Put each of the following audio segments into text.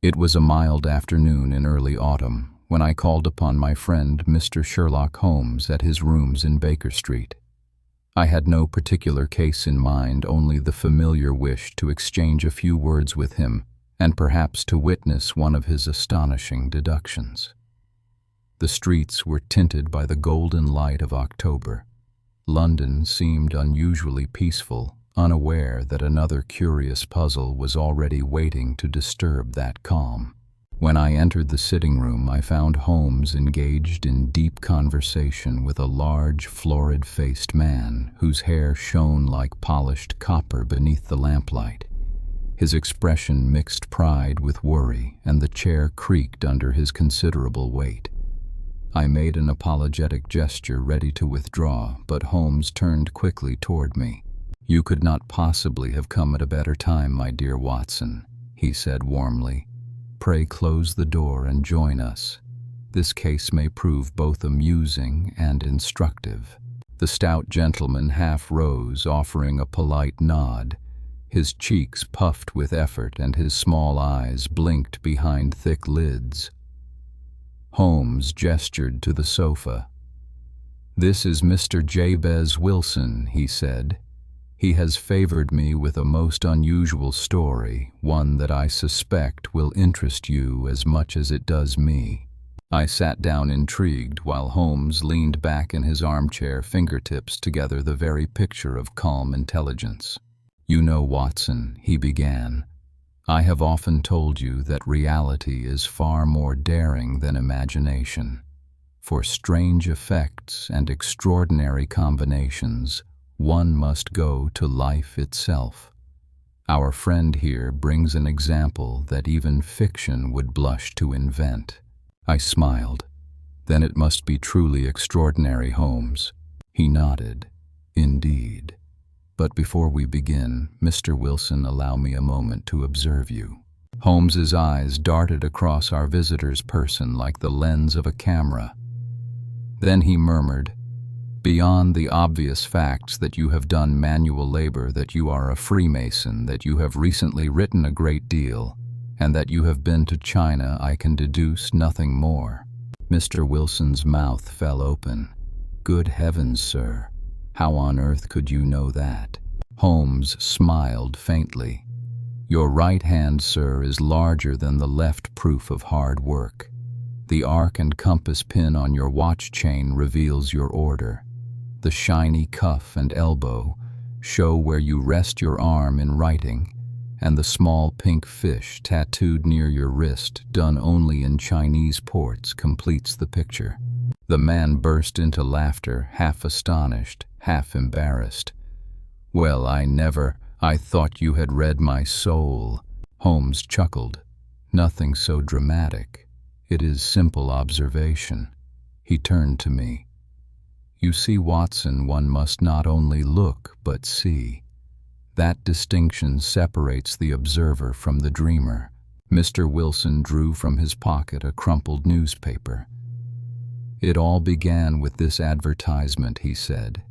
It was a mild afternoon in early autumn when I called upon my friend Mr. Sherlock Holmes at his rooms in Baker Street. I had no particular case in mind, only the familiar wish to exchange a few words with him and perhaps to witness one of his astonishing deductions. The streets were tinted by the golden light of October. London seemed unusually peaceful, unaware that another curious puzzle was already waiting to disturb that calm. When I entered the sitting room, I found Holmes engaged in deep conversation with a large, florid-faced man whose hair shone like polished copper beneath the lamplight. His expression mixed pride with worry, and the chair creaked under his considerable weight. I made an apologetic gesture, ready to withdraw, but Holmes turned quickly toward me. "You could not possibly have come at a better time, my dear Watson," he said warmly. "Pray close the door and join us. This case may prove both amusing and instructive." The stout gentleman half rose, offering a polite nod. His cheeks puffed with effort and his small eyes blinked behind thick lids. Holmes gestured to the sofa. "This is Mr. Jabez Wilson," he said. "He has favored me with a most unusual story, one that I suspect will interest you as much as it does me." I sat down intrigued, while Holmes leaned back in his armchair, fingertips together, the very picture of calm intelligence. "You know, Watson," he began, "I have often told you that reality is far more daring than imagination. For strange effects and extraordinary combinations, one must go to life itself. Our friend here brings an example that even fiction would blush to invent." I smiled. "Then it must be truly extraordinary, Holmes." He nodded. "Indeed. But before we begin, Mr. Wilson, allow me a moment to observe you." Holmes's eyes darted across our visitor's person like the lens of a camera. Then he murmured, "Beyond the obvious facts that you have done manual labor, that you are a Freemason, that you have recently written a great deal, and that you have been to China, I can deduce nothing more." Mr. Wilson's mouth fell open. "Good heavens, sir. How on earth could you know that?" Holmes smiled faintly. "Your right hand, sir, is larger than the left, proof of hard work. The arc and compass pin on your watch chain reveals your order. The shiny cuff and elbow show where you rest your arm in writing, and the small pink fish tattooed near your wrist, done only in Chinese ports, completes the picture." The man burst into laughter, half astonished, half embarrassed. "Well, I thought you had read my soul." Holmes chuckled. "Nothing so dramatic. It is simple observation." He turned to me. "You see, Watson, one must not only look, but see. That distinction separates the observer from the dreamer." Mr. Wilson drew from his pocket a crumpled newspaper. "It all began with this advertisement," he said.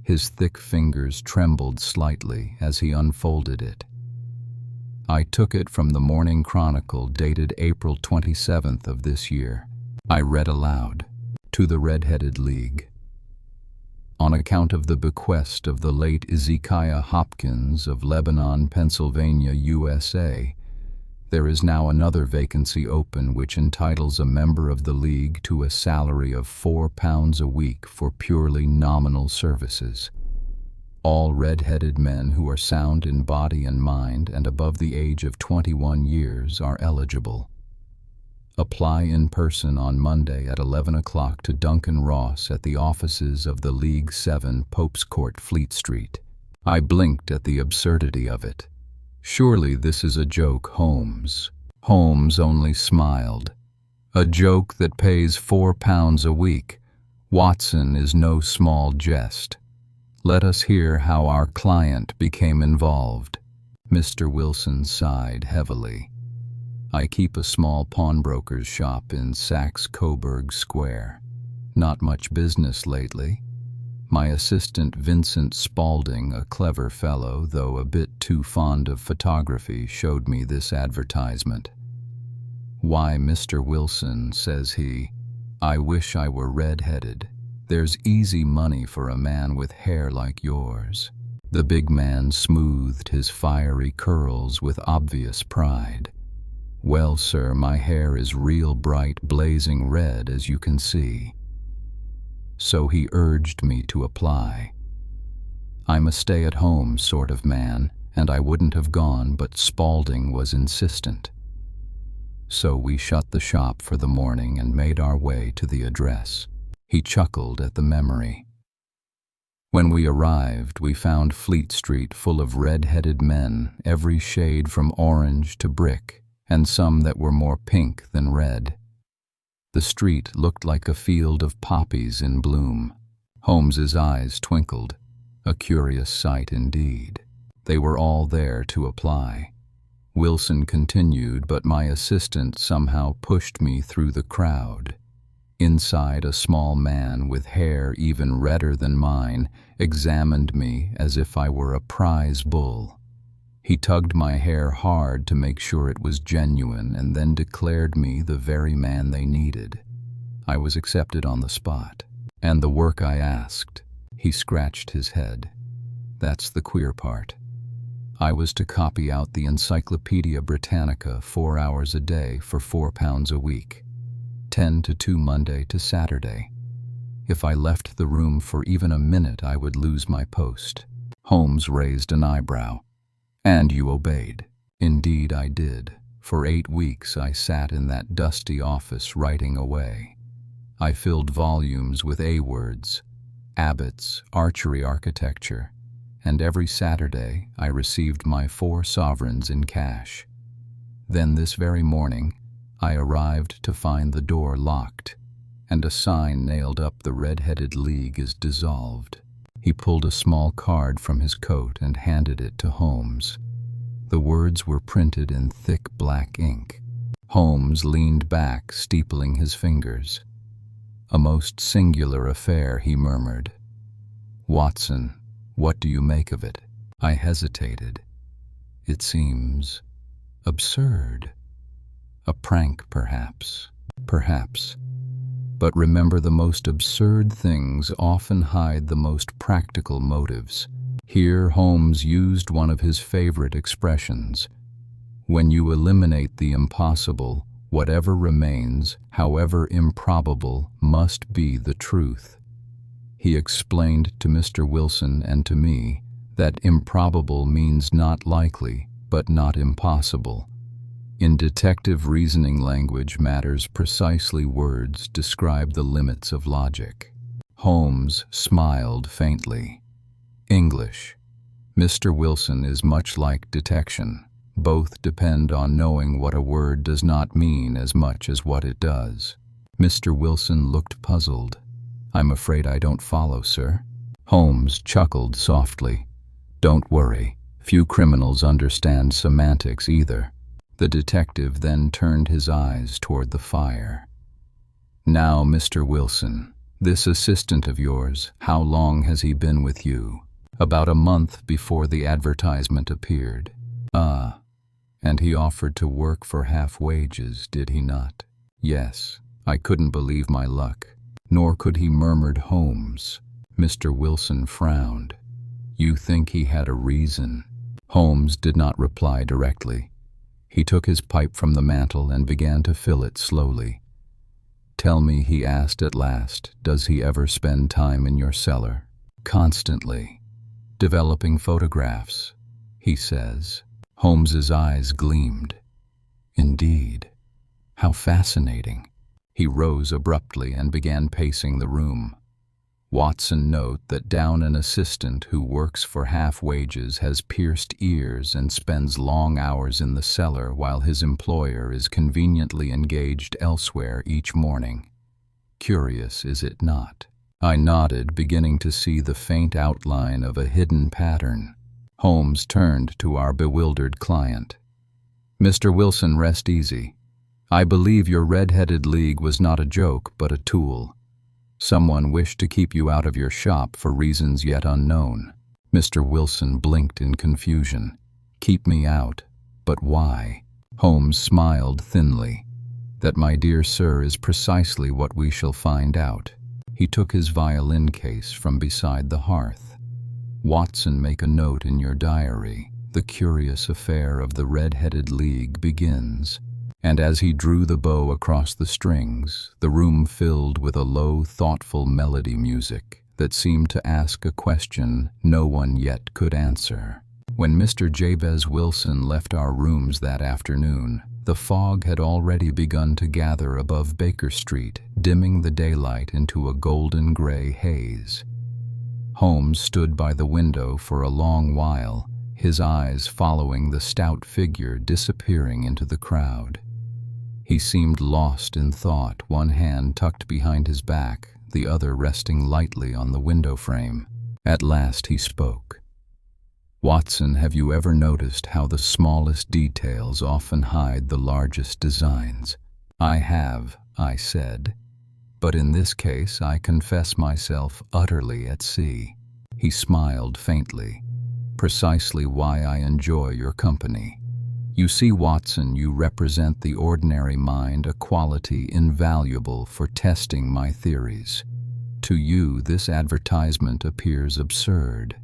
His thick fingers trembled slightly as he unfolded it. "I took it from the Morning Chronicle, dated April 27th of this year." I read aloud. "To the Red-Headed League. On account of the bequest of the late Ezekiah Hopkins of Lebanon, Pennsylvania, USA, there is now another vacancy open which entitles a member of the League to a salary of £4 a week for purely nominal services. All red-headed men who are sound in body and mind and above the age of 21 years are eligible. Apply in person on Monday at 11 o'clock to Duncan Ross at the offices of the League 7, Pope's Court, Fleet Street." I blinked at the absurdity of it. "Surely this is a joke, Holmes." Holmes only smiled. "A joke that pays £4 a week. Watson, is no small jest. Let us hear how our client became involved." Mr. Wilson sighed heavily. "I keep a small pawnbroker's shop in Saxe-Coburg Square. Not much business lately. My assistant Vincent Spaulding, a clever fellow, though a bit too fond of photography, showed me this advertisement. "Why, Mr. Wilson," says he, "I wish I were red-headed. There's easy money for a man with hair like yours." The big man smoothed his fiery curls with obvious pride. "Well, sir, my hair is real bright, blazing red, as you can see." So he urged me to apply. I'm a stay-at-home sort of man, and I wouldn't have gone, but Spaulding was insistent. So we shut the shop for the morning and made our way to the address. He chuckled at the memory. When we arrived, we found Fleet Street full of red-headed men, every shade from orange to brick, and some that were more pink than red. The street looked like a field of poppies in bloom. Holmes's eyes twinkled. A curious sight indeed. They were all there to apply. Wilson continued, but my assistant somehow pushed me through the crowd. Inside, a small man with hair even redder than mine examined me as if I were a prize bull. He tugged my hair hard to make sure it was genuine and then declared me the very man they needed. I was accepted on the spot. And the work I asked. He scratched his head. That's the queer part. I was to copy out the Encyclopedia Britannica 4 hours a day for £4 a week. 10 to 2 Monday to Saturday. If I left the room for even a minute, I would lose my post. Holmes raised an eyebrow. "And you obeyed?" "Indeed I did. For 8 weeks I sat in that dusty office writing away. I filled volumes with A-words, Abbott's, archery architecture, and every Saturday I received my 4 sovereigns in cash. Then this very morning, I arrived to find the door locked and a sign nailed up, 'The Red-Headed League is dissolved.'" He pulled a small card from his coat and handed it to Holmes. The words were printed in thick black ink. Holmes leaned back, steepling his fingers. "A most singular affair," he murmured. "Watson, what do you make of it?" I hesitated. "It seems absurd. A prank, perhaps. Perhaps. But remember, the most absurd things often hide the most practical motives." Here Holmes used one of his favorite expressions. "When you eliminate the impossible, whatever remains, however improbable, must be the truth." He explained to Mr. Wilson and to me that improbable means not likely, but not impossible. In detective reasoning language matters precisely words describe the limits of logic. Holmes smiled faintly. "English. Mr. Wilson, is much like detection. Both depend on knowing what a word does not mean as much as what it does." Mr. Wilson looked puzzled. "I'm afraid I don't follow, sir." Holmes chuckled softly. "Don't worry. Few criminals understand semantics either." The detective then turned his eyes toward the fire. "Now, Mr. Wilson, this assistant of yours, how long has he been with you?" "About a month before the advertisement appeared." "Ah, and he offered to work for half wages, did he not?" "Yes." I couldn't believe my luck. "Nor could he," murmured Holmes. Mr. Wilson frowned. "You think he had a reason?" Holmes did not reply directly. He took his pipe from the mantel and began to fill it slowly. "Tell me," he asked at last, "does he ever spend time in your cellar?" "Constantly. Developing photographs, he says." Holmes's eyes gleamed. "Indeed. How fascinating." He rose abruptly and began pacing the room. "Watson, note that down an assistant who works for half wages has pierced ears and spends long hours in the cellar while his employer is conveniently engaged elsewhere each morning. Curious, is it not?" I nodded, beginning to see the faint outline of a hidden pattern. Holmes turned to our bewildered client. "Mr. Wilson, rest easy. I believe your red-headed league was not a joke, but a tool. Someone wished to keep you out of your shop for reasons yet unknown." Mr. Wilson blinked in confusion. "Keep me out? But why?" Holmes smiled thinly. "That, my dear sir, is precisely what we shall find out." He took his violin case from beside the hearth. "Watson, make a note in your diary. The curious affair of the Red-Headed League begins." And as he drew the bow across the strings, the room filled with a low, thoughtful melody music that seemed to ask a question no one yet could answer. When Mr. Jabez Wilson left our rooms that afternoon, the fog had already begun to gather above Baker Street, dimming the daylight into a golden-gray haze. Holmes stood by the window for a long while, his eyes following the stout figure disappearing into the crowd. He seemed lost in thought, one hand tucked behind his back, the other resting lightly on the window frame. At last he spoke. "Watson, have you ever noticed how the smallest details often hide the largest designs?" "I have," I said. "But in this case I confess myself utterly at sea." He smiled faintly. "Precisely why I enjoy your company. You see, Watson, you represent the ordinary mind, a quality invaluable for testing my theories. To you, this advertisement appears absurd.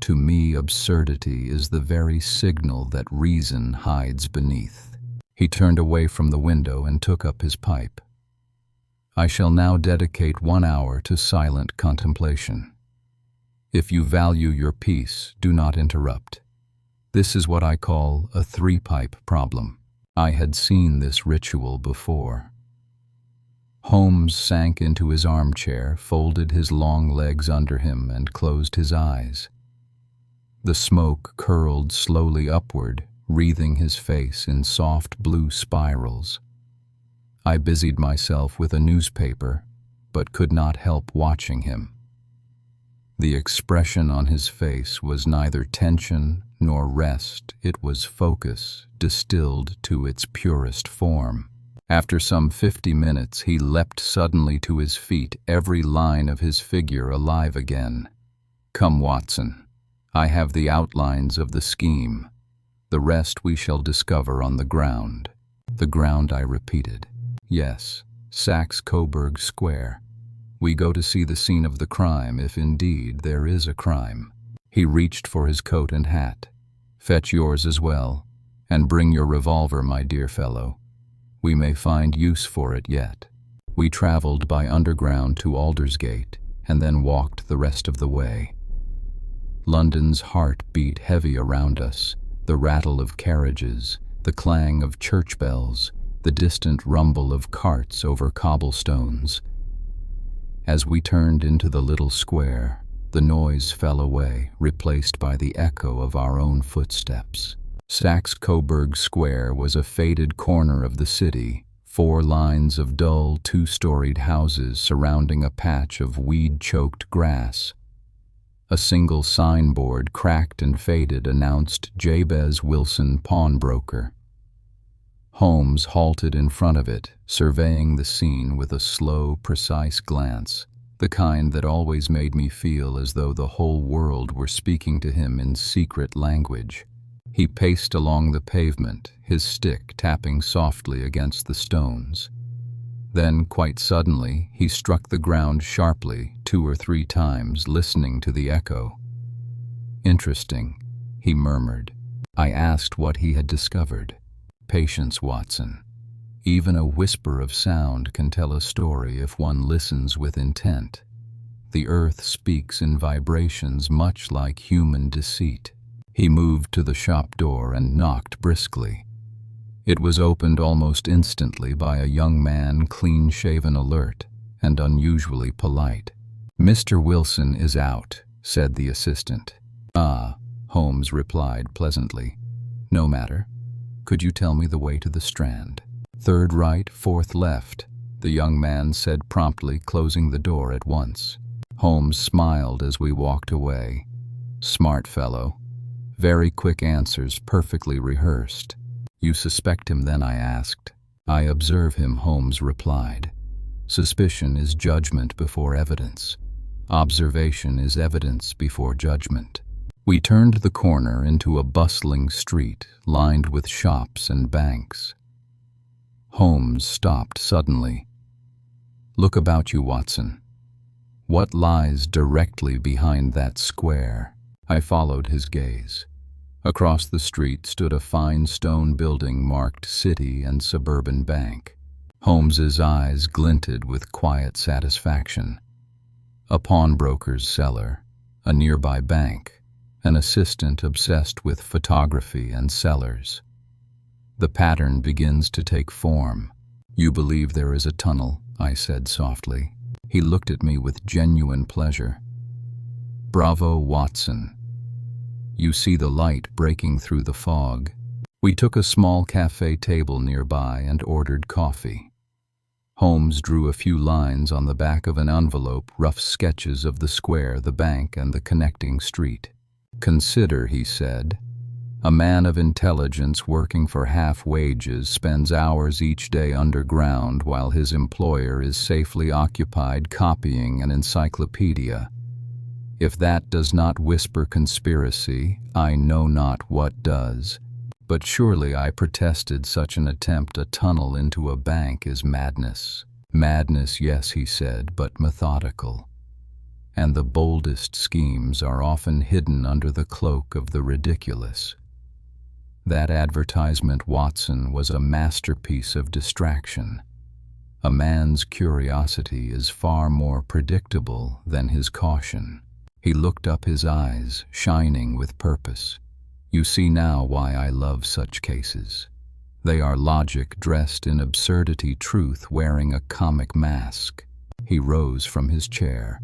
To me, absurdity is the very signal that reason hides beneath." He turned away from the window and took up his pipe. "I shall now dedicate 1 hour to silent contemplation. If you value your peace, do not interrupt. This is what I call a 3-pipe problem." I had seen this ritual before. Holmes sank into his armchair, folded his long legs under him, and closed his eyes. The smoke curled slowly upward, wreathing his face in soft blue spirals. I busied myself with a newspaper, but could not help watching him. The expression on his face was neither tension nor rest, it was focus, distilled to its purest form. After some 50 minutes, he leapt suddenly to his feet, every line of his figure alive again. "Come, Watson, I have the outlines of the scheme. The rest we shall discover on the ground." "The ground," I repeated. "Yes, Saxe-Coburg Square. We go to see the scene of the crime, if indeed there is a crime." He reached for his coat and hat. "Fetch yours as well, and bring your revolver, my dear fellow. We may find use for it yet." We traveled by underground to Aldersgate, and then walked the rest of the way. London's heart beat heavy around us, the rattle of carriages, the clang of church bells, the distant rumble of carts over cobblestones. As we turned into the little square, the noise fell away, replaced by the echo of our own footsteps. Saxe-Coburg Square was a faded corner of the city, 4 lines of dull 2-storied houses surrounding a patch of weed-choked grass. A single signboard, cracked and faded, announced Jabez Wilson Pawnbroker. Holmes halted in front of it, surveying the scene with a slow, precise glance, the kind that always made me feel as though the whole world were speaking to him in secret language. He paced along the pavement, his stick tapping softly against the stones. Then, quite suddenly, he struck the ground sharply 2 or 3 times, listening to the echo. "Interesting," he murmured. I asked what he had discovered. "Patience, Watson. Even a whisper of sound can tell a story if one listens with intent. The earth speaks in vibrations much like human deceit." He moved to the shop door and knocked briskly. It was opened almost instantly by a young man, clean-shaven, alert, and unusually polite. "Mr. Wilson is out," said the assistant. "Ah," Holmes replied pleasantly. "No matter. Could you tell me the way to the Strand?" "3rd right, 4th left," the young man said promptly, closing the door at once. Holmes smiled as we walked away. Smart fellow. Very quick answers, perfectly rehearsed. "You suspect him then?" I asked. "I observe him," Holmes replied. "Suspicion is judgment before evidence. Observation is evidence before judgment." We turned the corner into a bustling street lined with shops and banks. Holmes stopped suddenly. "Look about you, Watson. What lies directly behind that square?" I followed his gaze. Across the street stood a fine stone building marked City and Suburban Bank. Holmes's eyes glinted with quiet satisfaction. A pawnbroker's cellar, a nearby bank, an assistant obsessed with photography and cellars. "The pattern begins to take form." "You believe there is a tunnel?" I said softly. He looked at me with genuine pleasure. "Bravo, Watson. You see the light breaking through the fog." We took a small cafe table nearby and ordered coffee. Holmes drew a few lines on the back of an envelope, rough sketches of the square, the bank, and the connecting street. "Consider," he said, "a man of intelligence working for half wages spends hours each day underground while his employer is safely occupied copying an encyclopedia. If that does not whisper conspiracy, I know not what does. But surely," I protested, "such an attempt, a tunnel into a bank, is madness." "Madness, yes," he said, "but methodical. And the boldest schemes are often hidden under the cloak of the ridiculous." That advertisement, Watson, was a masterpiece of distraction. A man's curiosity is far more predictable than his caution. He looked up, his eyes shining with purpose. "You see now why I love such cases. They are logic dressed in absurdity, truth wearing a comic mask." He rose from his chair.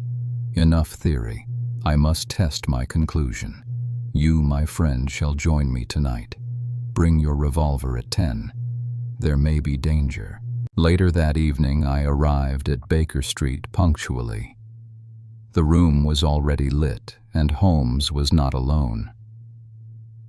"Enough theory. I must test my conclusion. You, my friend, shall join me tonight. Bring your revolver at 10. There may be danger." Later that evening I arrived at Baker Street punctually. The room was already lit, and Holmes was not alone.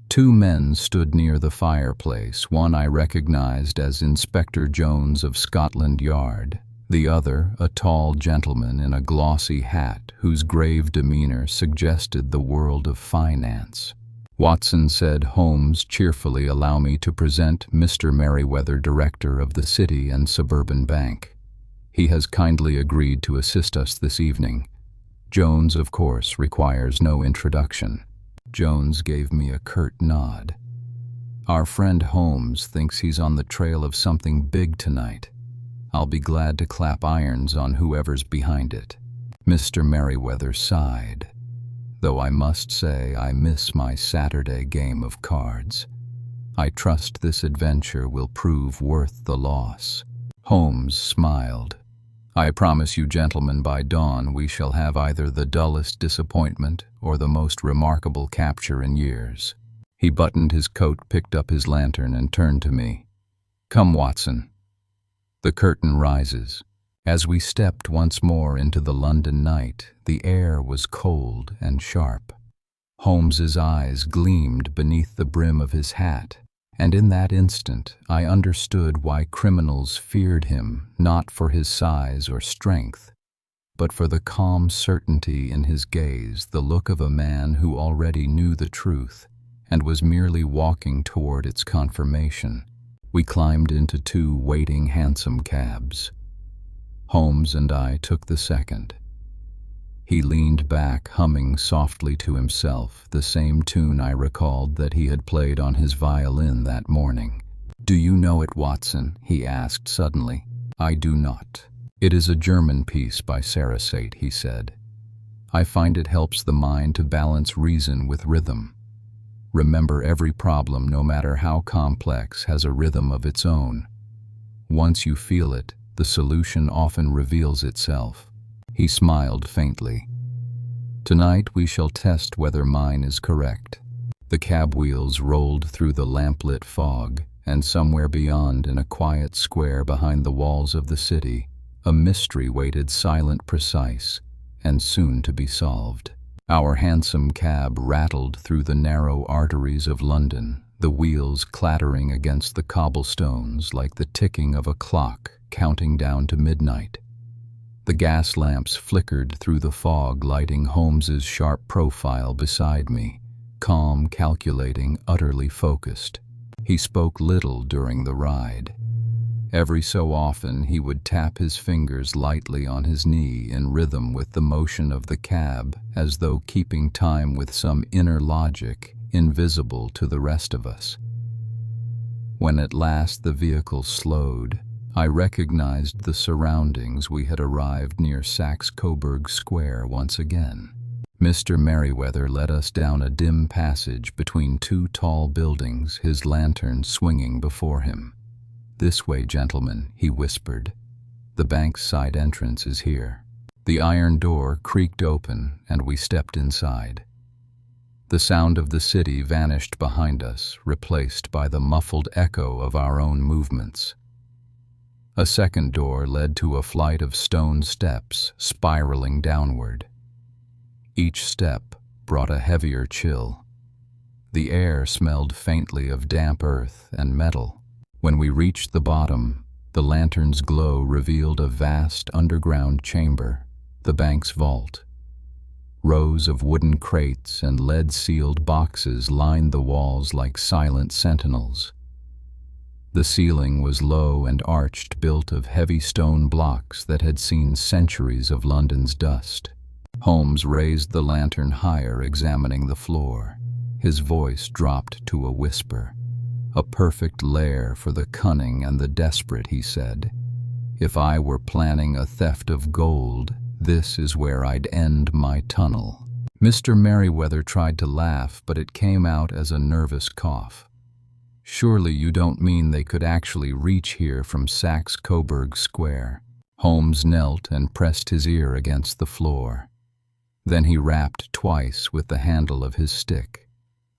Two men stood near the fireplace. One I recognized as Inspector Jones of Scotland Yard, the other a tall gentleman in a glossy hat whose grave demeanor suggested the world of finance. "Watson," said Holmes cheerfully, "allow me to present Mr. Merriweather, director of the City and Suburban Bank. He has kindly agreed to assist us this evening. Jones, of course, requires no introduction." Jones gave me a curt nod. "Our friend Holmes thinks he's on the trail of something big tonight. I'll be glad to clap irons on whoever's behind it." Mr. Merriweather sighed. "Though I must say I miss my Saturday game of cards. I trust this adventure will prove worth the loss." Holmes smiled. "I promise you, gentlemen, by dawn we shall have either the dullest disappointment or the most remarkable capture in years." He buttoned his coat, picked up his lantern, and turned to me. "Come, Watson." The curtain rises. As we stepped once more into the London night, the air was cold and sharp. Holmes's eyes gleamed beneath the brim of his hat, and in that instant I understood why criminals feared him, not for his size or strength, but for the calm certainty in his gaze, the look of a man who already knew the truth and was merely walking toward its confirmation. We climbed into two waiting hansom cabs. Holmes and I took the second. He leaned back, humming softly to himself, the same tune I recalled that he had played on his violin that morning. "Do you know it, Watson?" he asked suddenly. "I do not. It is a German piece by Sarasate," he said. "I find it helps the mind to balance reason with rhythm. Remember, every problem, no matter how complex, has a rhythm of its own. Once you feel it, the solution often reveals itself." He smiled faintly. "Tonight we shall test whether mine is correct." The cab wheels rolled through the lamplit fog, and somewhere beyond, in a quiet square behind the walls of the city, a mystery waited, silent, precise, and soon to be solved. Our hansom cab rattled through the narrow arteries of London, the wheels clattering against the cobblestones like the ticking of a clock counting down to midnight. The gas lamps flickered through the fog, lighting Holmes's sharp profile beside me, calm, calculating, utterly focused. He spoke little during the ride. Every so often he would tap his fingers lightly on his knee in rhythm with the motion of the cab, as though keeping time with some inner logic invisible to the rest of us. When at last the vehicle slowed, I recognized the surroundings. We had arrived near Saxe-Coburg Square once again. Mr. Merriweather led us down a dim passage between two tall buildings, his lantern swinging before him. "This way, gentlemen," he whispered. "The bank's side entrance is here." The iron door creaked open, and we stepped inside. The sound of the city vanished behind us, replaced by the muffled echo of our own movements. A second door led to a flight of stone steps spiraling downward. Each step brought a heavier chill. The air smelled faintly of damp earth and metal. When we reached the bottom, the lantern's glow revealed a vast underground chamber, the bank's vault. Rows of wooden crates and lead-sealed boxes lined the walls like silent sentinels. The ceiling was low and arched, built of heavy stone blocks that had seen centuries of London's dust. Holmes raised the lantern higher, examining the floor. His voice dropped to a whisper. "A perfect lair for the cunning and the desperate," he said. "If I were planning a theft of gold, this is where I'd end my tunnel." Mr. Merriweather tried to laugh, but it came out as a nervous cough. "Surely you don't mean they could actually reach here from Saxe-Coburg Square?" Holmes knelt and pressed his ear against the floor. Then he rapped twice with the handle of his stick.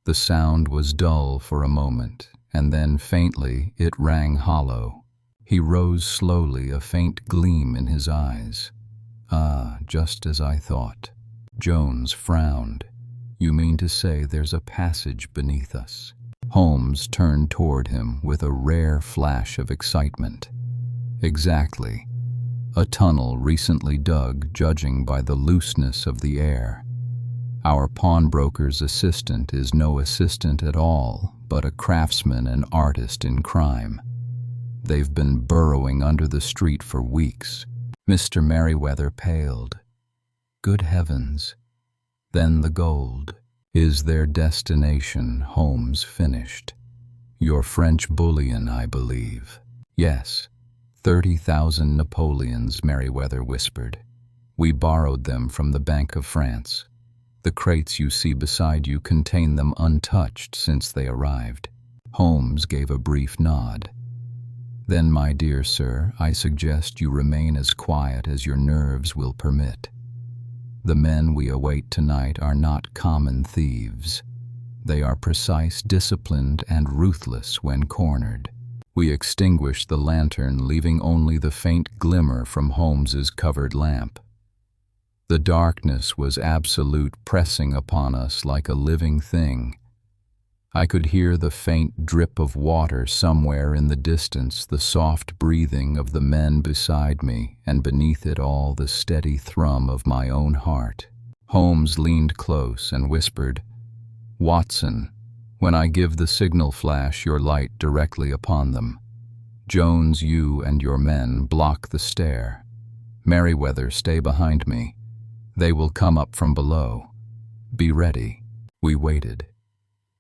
The sound was dull for a moment, and then faintly it rang hollow. He rose slowly, a faint gleam in his eyes. "Ah, just as I thought." Jones frowned. "You mean to say there's a passage beneath us?" Holmes turned toward him with a rare flash of excitement. "Exactly. A tunnel recently dug, judging by the looseness of the air. Our pawnbroker's assistant is no assistant at all, but a craftsman and artist in crime. They've been burrowing under the street for weeks." Mr. Merriweather paled. "Good heavens. Then the gold is their destination," Holmes finished. "Your French bullion, I believe." "Yes. 30,000 Napoleons," Merriweather whispered. "We borrowed them from the Bank of France. The crates you see beside you contain them untouched since they arrived." Holmes gave a brief nod. "Then, my dear sir, I suggest you remain as quiet as your nerves will permit. The men we await tonight are not common thieves. They are precise, disciplined, and ruthless when cornered." We extinguished the lantern, leaving only the faint glimmer from Holmes's covered lamp. The darkness was absolute, pressing upon us like a living thing. I could hear the faint drip of water somewhere in the distance, the soft breathing of the men beside me, and beneath it all the steady thrum of my own heart. Holmes leaned close and whispered, "Watson, when I give the signal flash your light directly upon them. Jones, you and your men block the stair. Merriweather, stay behind me. They will come up from below. Be ready." We waited.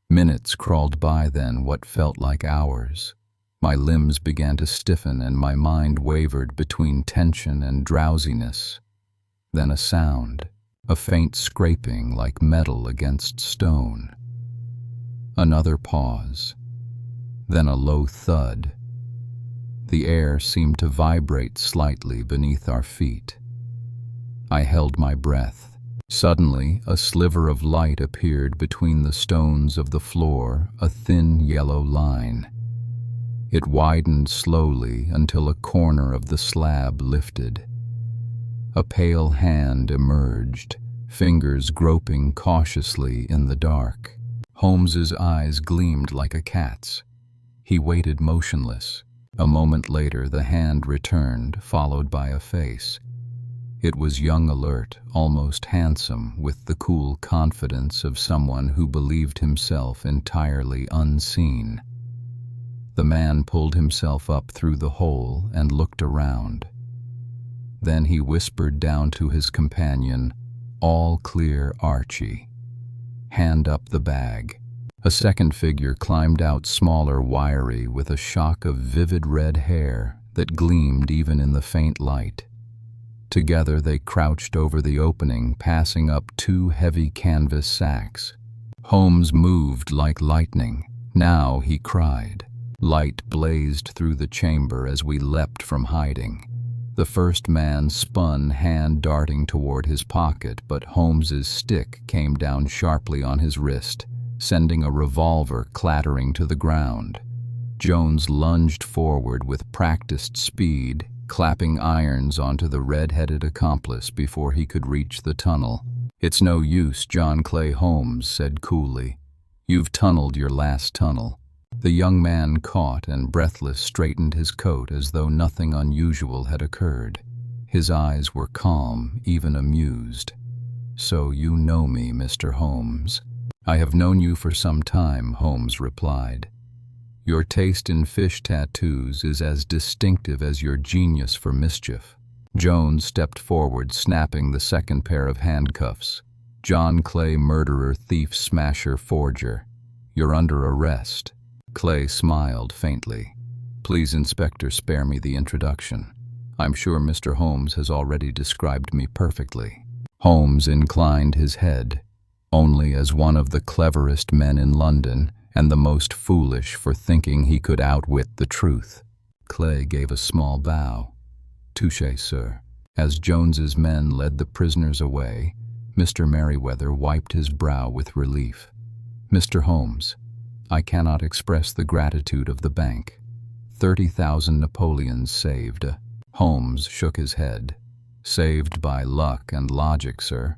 Minutes crawled by then, what felt like hours. My limbs began to stiffen and my mind wavered between tension and drowsiness. Then a sound, a faint scraping like metal against stone. Another pause, then a low thud. The air seemed to vibrate slightly beneath our feet. I held my breath. Suddenly, a sliver of light appeared between the stones of the floor, a thin yellow line. It widened slowly until a corner of the slab lifted. A pale hand emerged, fingers groping cautiously in the dark. Holmes's eyes gleamed like a cat's. He waited motionless. A moment later, the hand returned, followed by a face. It was young, alert, almost handsome, with the cool confidence of someone who believed himself entirely unseen. The man pulled himself up through the hole and looked around. Then he whispered down to his companion, "All clear, Archie. Hand up the bag." A second figure climbed out, smaller, wiry, with a shock of vivid red hair that gleamed even in the faint light. Together they crouched over the opening, passing up 2 heavy canvas sacks. Holmes moved like lightning. "Now," he cried. Light blazed through the chamber as we leapt from hiding. The first man spun, hand darting toward his pocket, but Holmes's stick came down sharply on his wrist, sending a revolver clattering to the ground. Jones lunged forward with practiced speed, clapping irons onto the red-headed accomplice before he could reach the tunnel. "It's no use," John Clay Holmes said coolly. "You've tunneled your last tunnel." The young man caught and, breathless, straightened his coat as though nothing unusual had occurred. His eyes were calm, even amused. "So you know me, Mr. Holmes." "I have known you for some time," Holmes replied. "Your taste in fish tattoos is as distinctive as your genius for mischief." Jones stepped forward, snapping the second pair of handcuffs. "John Clay, murderer, thief, smasher, forger. You're under arrest." Clay smiled faintly. "Please, Inspector, spare me the introduction. I'm sure Mr. Holmes has already described me perfectly." Holmes inclined his head. "Only as one of the cleverest men in London, and the most foolish for thinking he could outwit the truth." Clay gave a small bow. "Touché, sir." As Jones's men led the prisoners away, Mr. Merriweather wiped his brow with relief. "Mr. Holmes, I cannot express the gratitude of the bank. 30,000 Napoleons saved." Holmes shook his head. "Saved by luck and logic, sir,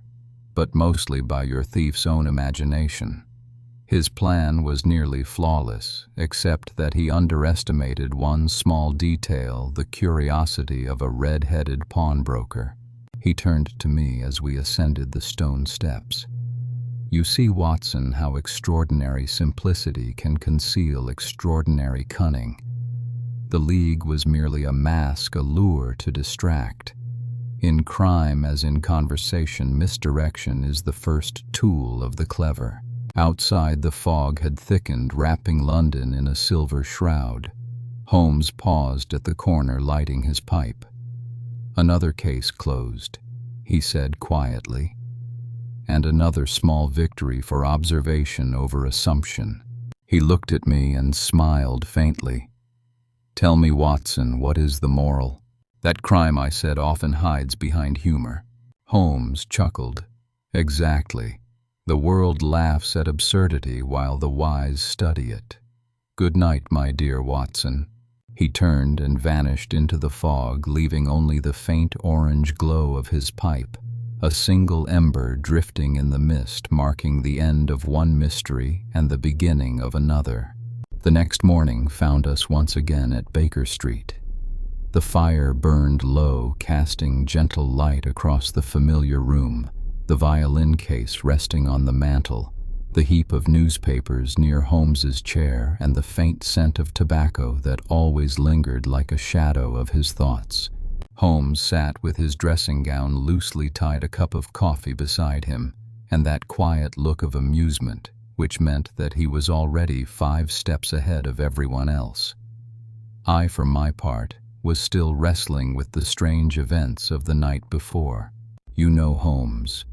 but mostly by your thief's own imagination. His plan was nearly flawless, except that he underestimated one small detail, the curiosity of a red-headed pawnbroker." He turned to me as we ascended the stone steps. "You see, Watson, how extraordinary simplicity can conceal extraordinary cunning. The League was merely a mask, a lure to distract. In crime, as in conversation, misdirection is the first tool of the clever." Outside, the fog had thickened, wrapping London in a silver shroud. Holmes paused at the corner, lighting his pipe. "Another case closed," he said quietly. "And another small victory for observation over assumption." He looked at me and smiled faintly. "Tell me, Watson, what is the moral?" "That crime," I said, "often hides behind humor." Holmes chuckled. "Exactly. The world laughs at absurdity while the wise study it. Good night, my dear Watson." He turned and vanished into the fog, leaving only the faint orange glow of his pipe, a single ember drifting in the mist, marking the end of one mystery and the beginning of another. The next morning found us once again at Baker Street. The fire burned low, casting gentle light across the familiar room, the violin case resting on the mantel, the heap of newspapers near Holmes's chair, and the faint scent of tobacco that always lingered like a shadow of his thoughts. Holmes sat with his dressing gown loosely tied, a cup of coffee beside him, and that quiet look of amusement, which meant that he was already 5 steps ahead of everyone else. I, for my part, was still wrestling with the strange events of the night before. "You know, Holmes,"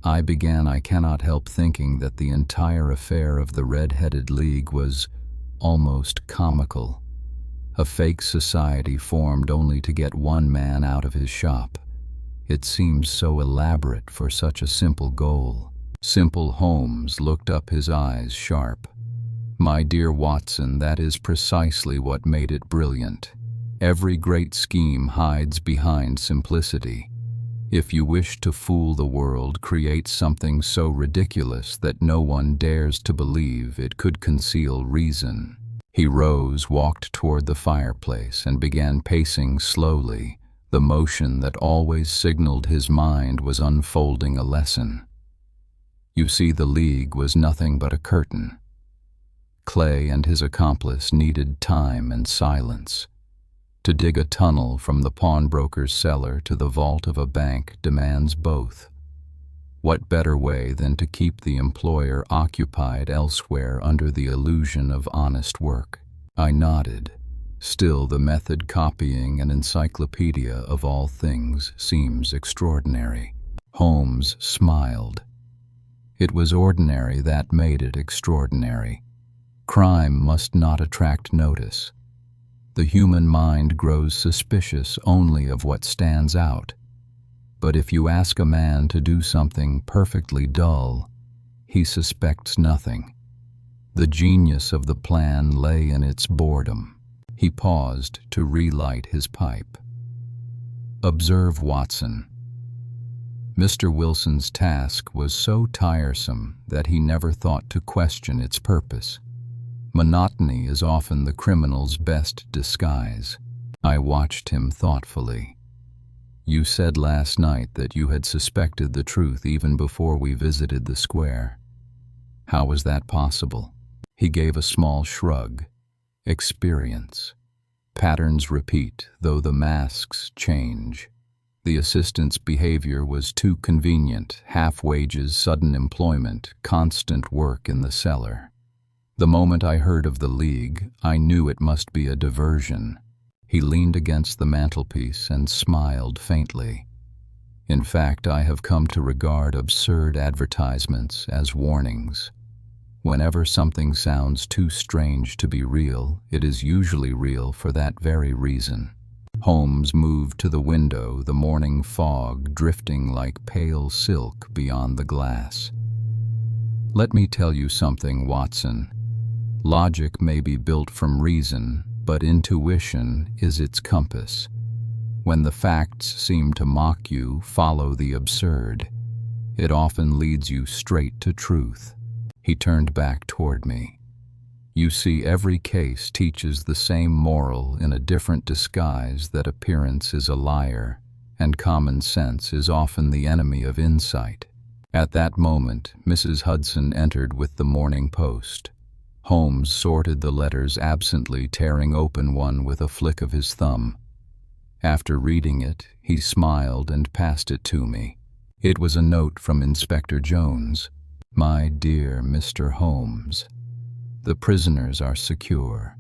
I began, "I cannot help thinking that the entire affair of the Red-Headed League was almost comical. A fake society formed only to get one man out of his shop. It seems so elaborate for such a simple goal." Simple Holmes looked up, his eyes sharp. "My dear Watson, that is precisely what made it brilliant. Every great scheme hides behind simplicity. If you wish to fool the world, create something so ridiculous that no one dares to believe it could conceal reason." He rose, walked toward the fireplace, and began pacing slowly. The motion that always signaled his mind was unfolding a lesson. "You see, the League was nothing but a curtain. Clay and his accomplice needed time and silence. To dig a tunnel from the pawnbroker's cellar to the vault of a bank demands both. What better way than to keep the employer occupied elsewhere under the illusion of honest work? I nodded. Still, the method copying an encyclopedia of all things seems extraordinary. Holmes smiled. It was ordinary that made it extraordinary. Crime must not attract notice. The human mind grows suspicious only of what stands out. But if you ask a man to do something perfectly dull, he suspects nothing. The genius of the plan lay in its boredom. He paused to relight his pipe. Observe Watson. Mr. Wilson's task was so tiresome that he never thought to question its purpose. Monotony is often the criminal's best disguise. I watched him thoughtfully. You said last night that you had suspected the truth even before we visited the square. How was that possible? He gave a small shrug. Experience. Patterns repeat, though the masks change. The assistant's behavior was too convenient: half wages, sudden employment, constant work in the cellar. The moment I heard of the League, I knew it must be a diversion. He leaned against the mantelpiece and smiled faintly. In fact, I have come to regard absurd advertisements as warnings. Whenever something sounds too strange to be real, it is usually real for that very reason. Holmes moved to the window, the morning fog drifting like pale silk beyond the glass. Let me tell you something, Watson. Logic may be built from reason, but intuition is its compass. When the facts seem to mock you, follow the absurd. It often leads you straight to truth. He turned back toward me. You see, every case teaches the same moral in a different disguise: that appearance is a liar, and common sense is often the enemy of insight. At that moment, Mrs. Hudson entered with the Morning Post. Holmes sorted the letters absently, tearing open one with a flick of his thumb. After reading it, he smiled and passed it to me. It was a note from Inspector Jones. My dear Mr. Holmes, the prisoners are secure.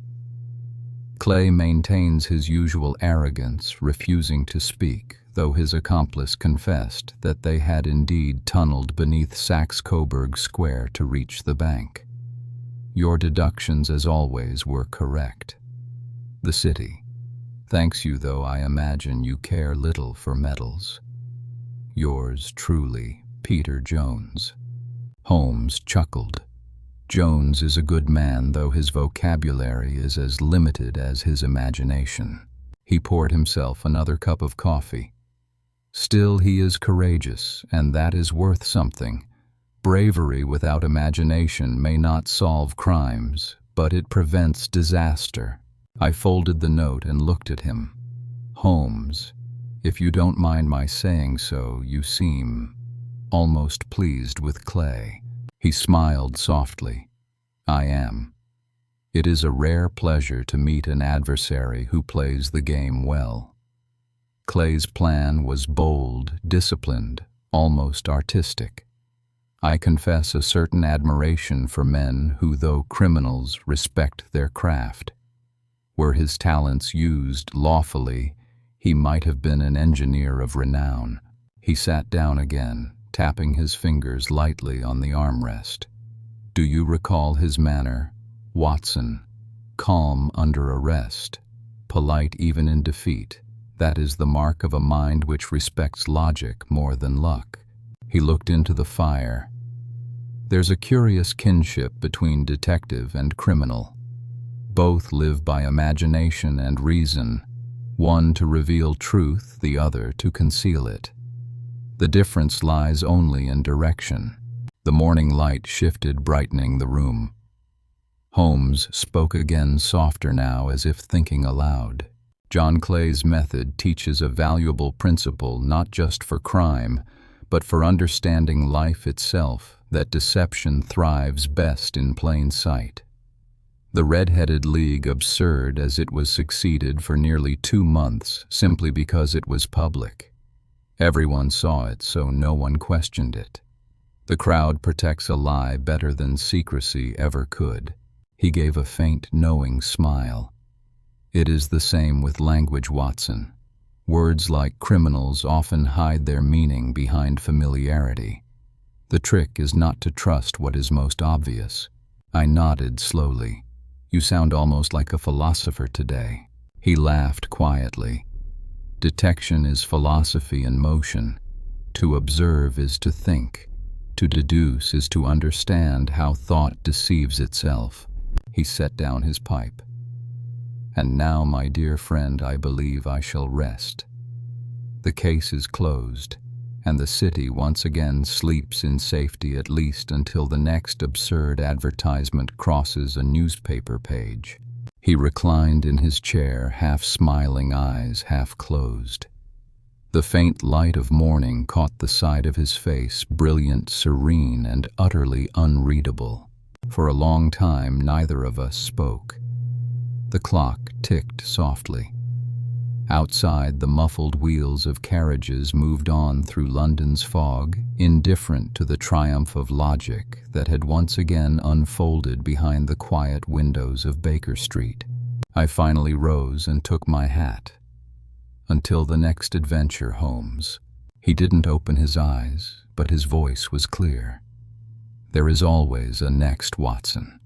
Clay maintains his usual arrogance, refusing to speak, though his accomplice confessed that they had indeed tunneled beneath Saxe-Coburg Square to reach the bank. Your deductions, as always, were correct. The city. Thanks you, though I imagine you care little for medals. Yours truly, Peter Jones. Holmes chuckled. Jones is a good man, though his vocabulary is as limited as his imagination. He poured himself another cup of coffee. Still, he is courageous, and that is worth something. Bravery without imagination may not solve crimes, but it prevents disaster. I folded the note and looked at him. Holmes, if you don't mind my saying so, you seem almost pleased with Clay. He smiled softly. I am. It is a rare pleasure to meet an adversary who plays the game well. Clay's plan was bold, disciplined, almost artistic. I confess a certain admiration for men who, though criminals, respect their craft. Were his talents used lawfully, he might have been an engineer of renown. He sat down again, tapping his fingers lightly on the armrest. Do you recall his manner, Watson? Calm under arrest, polite even in defeat. That is the mark of a mind which respects logic more than luck. He looked into the fire. There's a curious kinship between detective and criminal. Both live by imagination and reason, one to reveal truth, the other to conceal it. The difference lies only in direction. The morning light shifted, brightening the room. Holmes spoke again, softer now, as if thinking aloud. John Clay's method teaches a valuable principle, not just for crime, but for understanding life itself, that deception thrives best in plain sight. The Red-Headed League absurd as it was succeeded for nearly 2 months simply because it was public. Everyone saw it, so no one questioned it. The crowd protects a lie better than secrecy ever could. He gave a faint, knowing smile. It is the same with language, Watson. Words like criminals often hide their meaning behind familiarity. The trick is not to trust what is most obvious. I nodded slowly. You sound almost like a philosopher today. He laughed quietly. Detection is philosophy in motion. To observe is to think. To deduce is to understand how thought deceives itself. He set down his pipe. And now, my dear friend, I believe I shall rest. The case is closed, and the city once again sleeps in safety, at least until the next absurd advertisement crosses a newspaper page. He reclined in his chair, half smiling, eyes half closed. The faint light of morning caught the side of his face, brilliant, serene, and utterly unreadable. For a long time, neither of us spoke. The clock ticked softly. Outside, the muffled wheels of carriages moved on through London's fog, indifferent to the triumph of logic that had once again unfolded behind the quiet windows of Baker Street. I finally rose and took my hat. Until the next adventure, Holmes. He didn't open his eyes, but his voice was clear. There is always a next, Watson.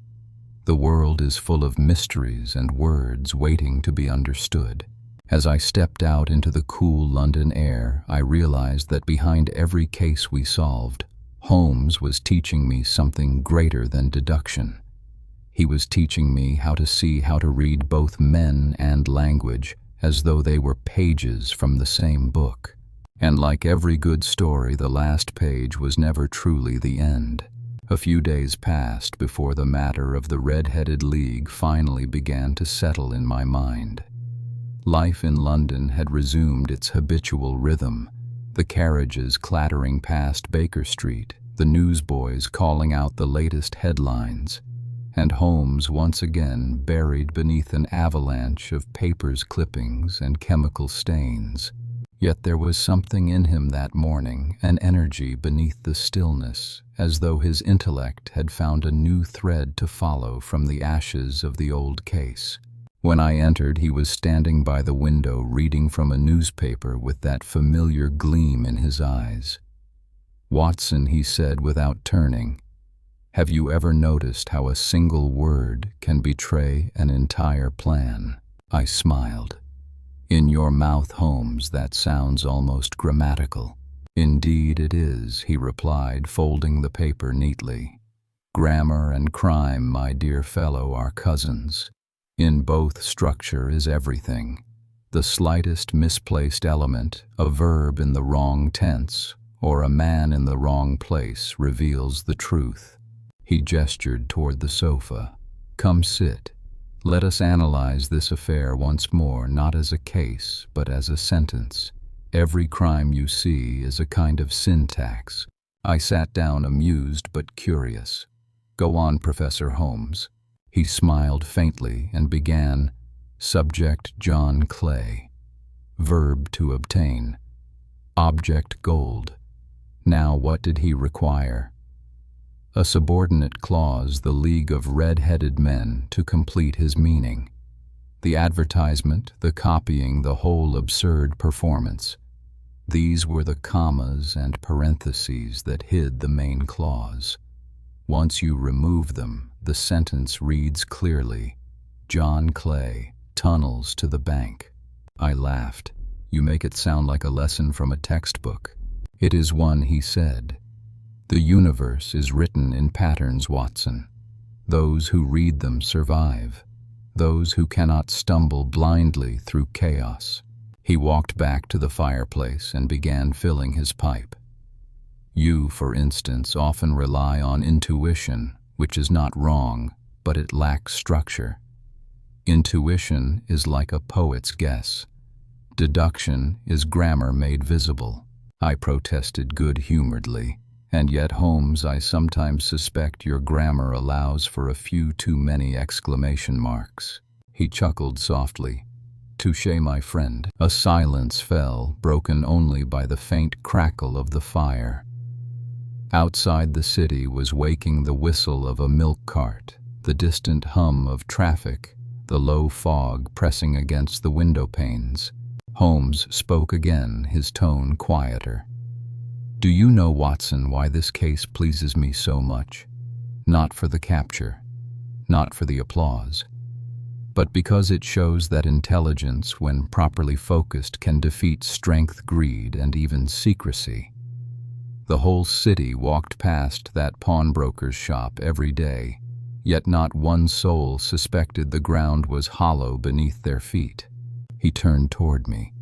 The world is full of mysteries and words waiting to be understood. As I stepped out into the cool London air, I realized that behind every case we solved, Holmes was teaching me something greater than deduction. He was teaching me how to read both men and language as though they were pages from the same book. And like every good story, the last page was never truly the end. A few days passed before the matter of the Red-Headed League finally began to settle in my mind. Life in London had resumed its habitual rhythm, the carriages clattering past Baker Street, the newsboys calling out the latest headlines, and Holmes once again buried beneath an avalanche of papers, clippings, and chemical stains. Yet there was something in him that morning, an energy beneath the stillness, as though his intellect had found a new thread to follow from the ashes of the old case. When I entered, he was standing by the window reading from a newspaper with that familiar gleam in his eyes. "Watson," he said without turning, "have you ever noticed how a single word can betray an entire plan?" I smiled. "In your mouth, Holmes, that sounds almost grammatical." "Indeed it is," he replied, folding the paper neatly. "Grammar and crime, my dear fellow, are cousins. In both, structure is everything. The slightest misplaced element, a verb in the wrong tense, or a man in the wrong place, reveals the truth." He gestured toward the sofa. "Come sit. Let us analyze this affair once more, not as a case, but as a sentence. Every crime you see is a kind of syntax." I sat down, amused but curious. "Go on, Professor Holmes." He smiled faintly and began, "Subject John Clay. Verb to obtain. Object gold. Now what did he require? A subordinate clause, the League of Red-Headed Men, to complete his meaning. The advertisement, the copying, the whole absurd performance. These were the commas and parentheses that hid the main clause. Once you remove them, the sentence reads clearly, John Clay, tunnels to the bank. I laughed. You make it sound like a lesson from a textbook. It is one, he said. The universe is written in patterns, Watson. Those who read them survive. Those who cannot stumble blindly through chaos. He walked back to the fireplace and began filling his pipe. You, for instance, often rely on intuition, which is not wrong, but it lacks structure. Intuition is like a poet's guess. Deduction is grammar made visible. I protested good-humoredly. And yet, Holmes, I sometimes suspect your grammar allows for a few too many exclamation marks." He chuckled softly. "Touché, my friend." A silence fell, broken only by the faint crackle of the fire. Outside the city was waking the whistle of a milk cart, the distant hum of traffic, the low fog pressing against the window panes. Holmes spoke again, his tone quieter. "Do you know, Watson, why this case pleases me so much? Not for the capture, not for the applause, but because it shows that intelligence, when properly focused, can defeat strength, greed, and even secrecy. The whole city walked past that pawnbroker's shop every day, yet not one soul suspected the ground was hollow beneath their feet." He turned toward me.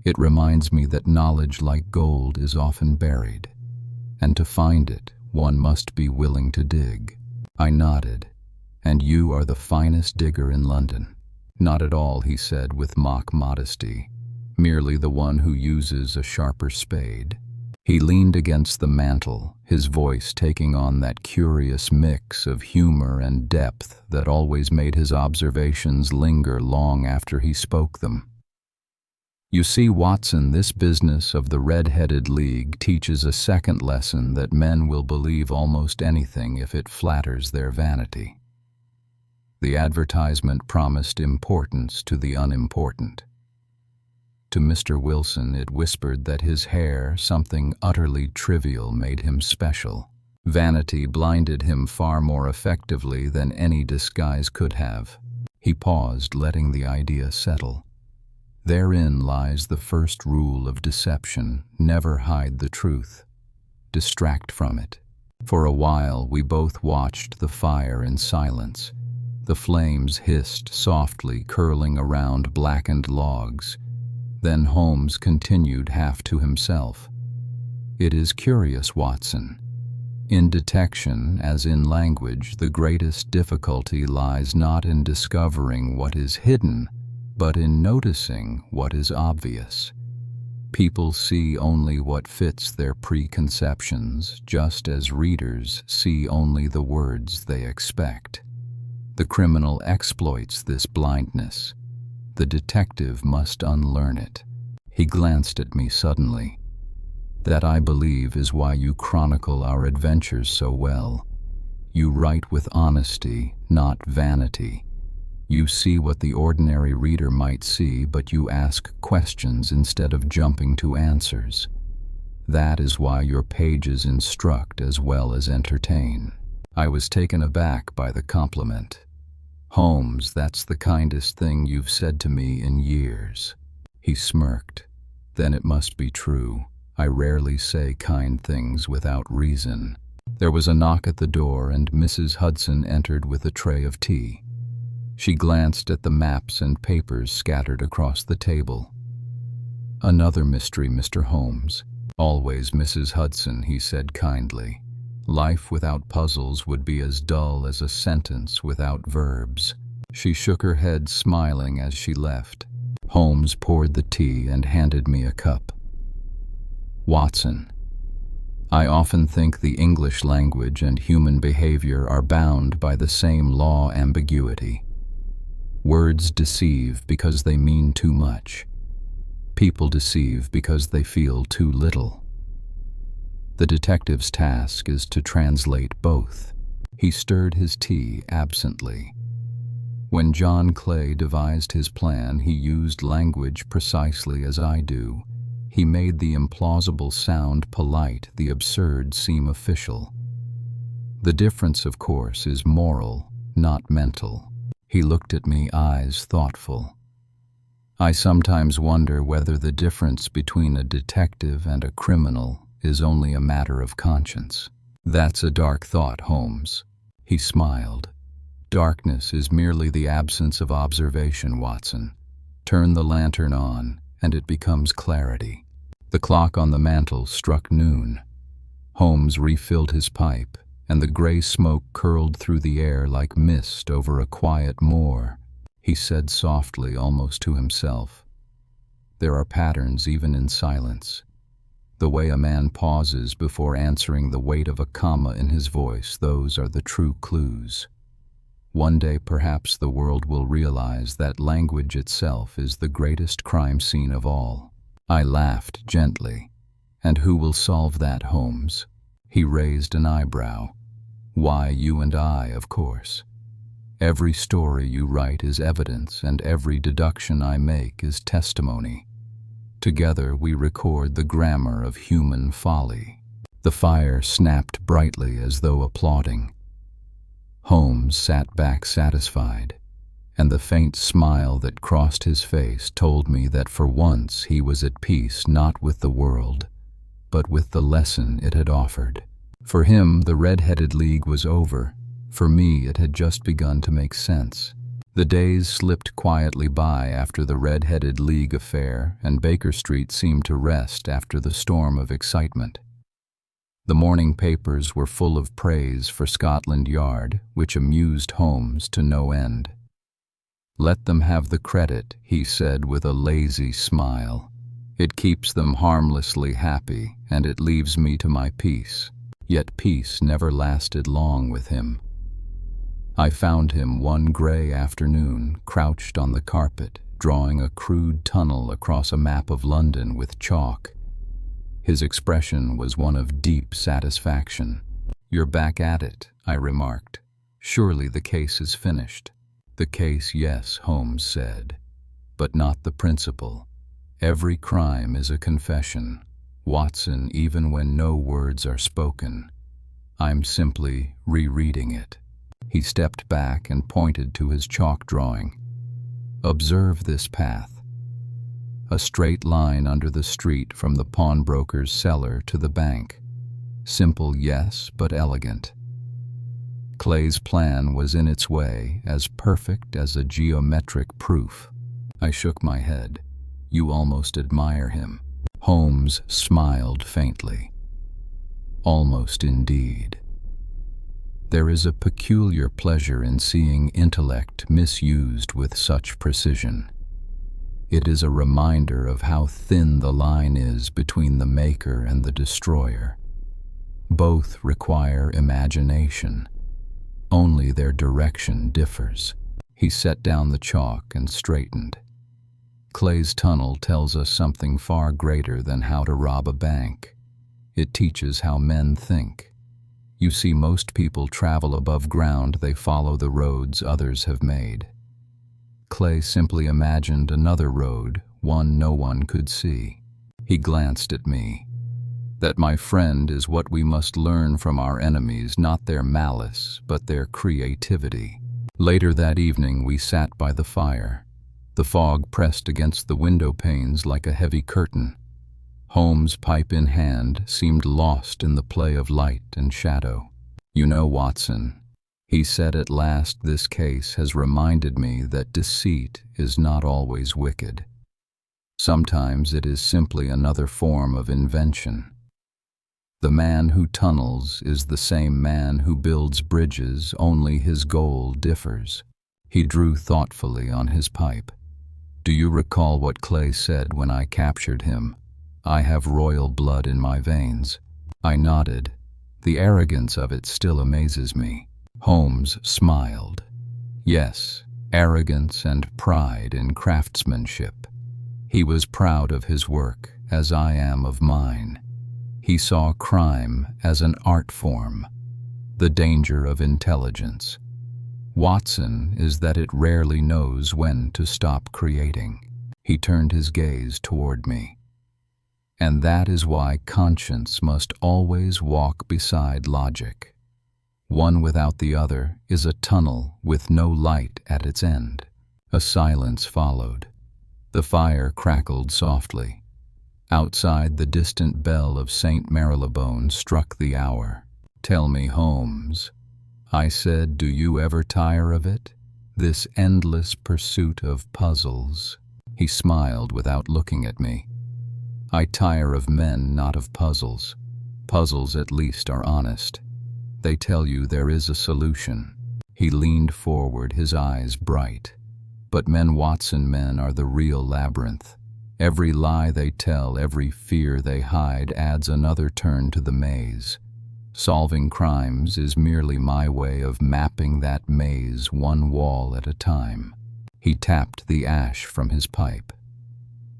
"It reminds me that knowledge, like gold, is often buried, and to find it, one must be willing to dig." I nodded. "And you are the finest digger in London." "Not at all," he said with mock modesty. "Merely the one who uses a sharper spade." He leaned against the mantel, his voice taking on that curious mix of humor and depth that always made his observations linger long after he spoke them. "You see, Watson, this business of the Red-Headed League teaches a second lesson, that men will believe almost anything if it flatters their vanity. The advertisement promised importance to the unimportant. To Mr. Wilson it whispered that his hair, something utterly trivial, made him special. Vanity blinded him far more effectively than any disguise could have." He paused, letting the idea settle. "Therein lies the first rule of deception: never hide the truth. Distract from it." For a while we both watched the fire in silence. The flames hissed softly, curling around blackened logs. Then Holmes continued, half to himself. "It is curious, Watson. In detection, as in language, the greatest difficulty lies not in discovering what is hidden, but in noticing what is obvious. People see only what fits their preconceptions, just as readers see only the words they expect. The criminal exploits this blindness. The detective must unlearn it." He glanced at me suddenly. "That, I believe, is why you chronicle our adventures so well. You write with honesty, not vanity. You see what the ordinary reader might see, but you ask questions instead of jumping to answers. That is why your pages instruct as well as entertain." I was taken aback by the compliment. "Holmes, that's the kindest thing you've said to me in years." He smirked. "Then it must be true. I rarely say kind things without reason." There was a knock at the door, and Mrs. Hudson entered with a tray of tea. She glanced at the maps and papers scattered across the table. "Another mystery, Mr. Holmes." "Always, Mrs. Hudson," he said kindly. "Life without puzzles would be as dull as a sentence without verbs." She shook her head, smiling as she left. Holmes poured the tea and handed me a cup. "Watson, I often think the English language and human behavior are bound by the same law ambiguity. Words deceive because they mean too much. People deceive because they feel too little. The detective's task is to translate both." He stirred his tea absently. "When John Clay devised his plan, he used language precisely as I do. He made the implausible sound polite, the absurd seem official. The difference, of course, is moral, not mental." He looked at me, eyes thoughtful. "I sometimes wonder whether the difference between a detective and a criminal is only a matter of conscience." "That's a dark thought, Holmes." He smiled. "Darkness is merely the absence of observation, Watson. Turn the lantern on, and it becomes clarity." The clock on the mantel struck noon. Holmes refilled his pipe, and the gray smoke curled through the air like mist over a quiet moor. He said softly, almost to himself, "There are patterns even in silence. The way a man pauses before answering, the weight of a comma in his voice, those are the true clues. One day perhaps the world will realize that language itself is the greatest crime scene of all. I laughed gently. And who will solve that, Holmes? He raised an eyebrow. Why, you and I, of course. Every story you write is evidence, and every deduction I make is testimony. Together we record the grammar of human folly. The fire snapped brightly as though applauding. Holmes sat back satisfied, and the faint smile that crossed his face told me that for once he was at peace not with the world, but with the lesson it had offered. For him, the Red-Headed League was over. For me, it had just begun to make sense. The days slipped quietly by after the Red-Headed League affair, and Baker Street seemed to rest after the storm of excitement. The morning papers were full of praise for Scotland Yard, which amused Holmes to no end. "Let them have the credit," he said with a lazy smile. "It keeps them harmlessly happy, and it leaves me to my peace." Yet peace never lasted long with him. I found him one gray afternoon, crouched on the carpet, drawing a crude tunnel across a map of London with chalk. His expression was one of deep satisfaction. "You're back at it," I remarked. "Surely the case is finished." "The case, yes," Holmes said, "but not the principle. Every crime is a confession, Watson, even when no words are spoken. I'm simply rereading it." He stepped back and pointed to his chalk drawing. "Observe this path. A straight line under the street from the pawnbroker's cellar to the bank. Simple, yes, but elegant. Clay's plan was in its way as perfect as a geometric proof." I shook my head. "You almost admire him." Holmes smiled faintly. "Almost indeed. There is a peculiar pleasure in seeing intellect misused with such precision. It is a reminder of how thin the line is between the maker and the destroyer. Both require imagination. Only their direction differs." He set down the chalk and straightened. "Clay's tunnel tells us something far greater than how to rob a bank. It teaches how men think. You see, most people travel above ground, they follow the roads others have made. Clay simply imagined another road, one no one could see." He glanced at me. "That, my friend, is what we must learn from our enemies, not their malice, but their creativity." Later that evening we sat by the fire. The fog pressed against the window panes like a heavy curtain. Holmes, pipe in hand, seemed lost in the play of light and shadow. "You know, Watson," he said at last, "this case has reminded me that deceit is not always wicked. Sometimes it is simply another form of invention. The man who tunnels is the same man who builds bridges, only his goal differs." He drew thoughtfully on his pipe. "Do you recall what Clay said when I captured him? 'I have royal blood in my veins.'" I nodded. The arrogance of it still amazes me. Holmes smiled. "Yes, arrogance and pride in craftsmanship. He was proud of his work, as I am of mine. He saw crime as an art form, the danger of intelligence. Watson is that it rarely knows when to stop creating." He turned his gaze toward me. "And that is why conscience must always walk beside logic. One without the other is a tunnel with no light at its end." A silence followed. The fire crackled softly. Outside, the distant bell of St. Marylebone struck the hour. "Tell me, Holmes," I said, "do you ever tire of it? This endless pursuit of puzzles?" He smiled without looking at me. "I tire of men, not of puzzles. Puzzles at least are honest. They tell you there is a solution." He leaned forward, his eyes bright. "But men, Watson, men are the real labyrinth. Every lie they tell, every fear they hide adds another turn to the maze. Solving crimes is merely my way of mapping that maze one wall at a time. He tapped the ash from his pipe.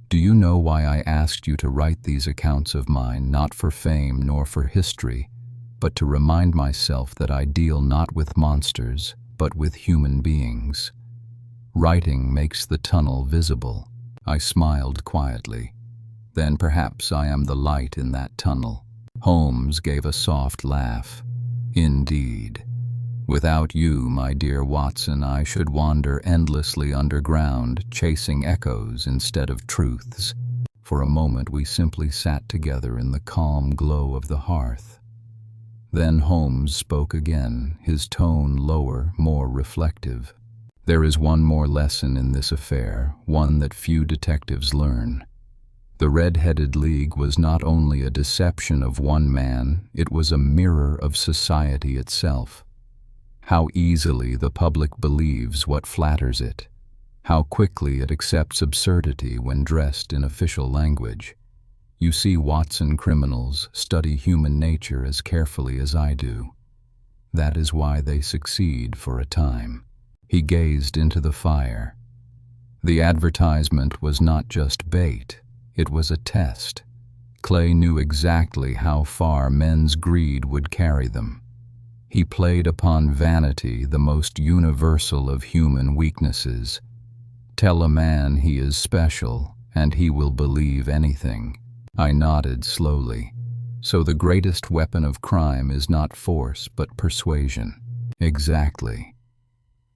Do you know why I asked you to write these accounts of mine, not for fame nor for history, but to remind myself that I deal not with monsters, but with human beings? Writing makes the tunnel visible. I smiled quietly. Then perhaps I am the light in that tunnel. Holmes gave a soft laugh. Indeed. Without you, my dear Watson, I should wander endlessly underground, chasing echoes instead of truths. For a moment we simply sat together in the calm glow of the hearth. Then Holmes spoke again, his tone lower, more reflective. There is one more lesson in this affair, one that few detectives learn. The Red-Headed League was not only a deception of one man, it was a mirror of society itself. How easily the public believes what flatters it. How quickly it accepts absurdity when dressed in official language. You see, Watson, criminals study human nature as carefully as I do. That is why they succeed for a time. He gazed into the fire. The advertisement was not just bait, it was a test. Clay knew exactly how far men's greed would carry them. He played upon vanity, the most universal of human weaknesses. Tell a man he is special, and he will believe anything. I nodded slowly. So the greatest weapon of crime is not force, but persuasion. Exactly.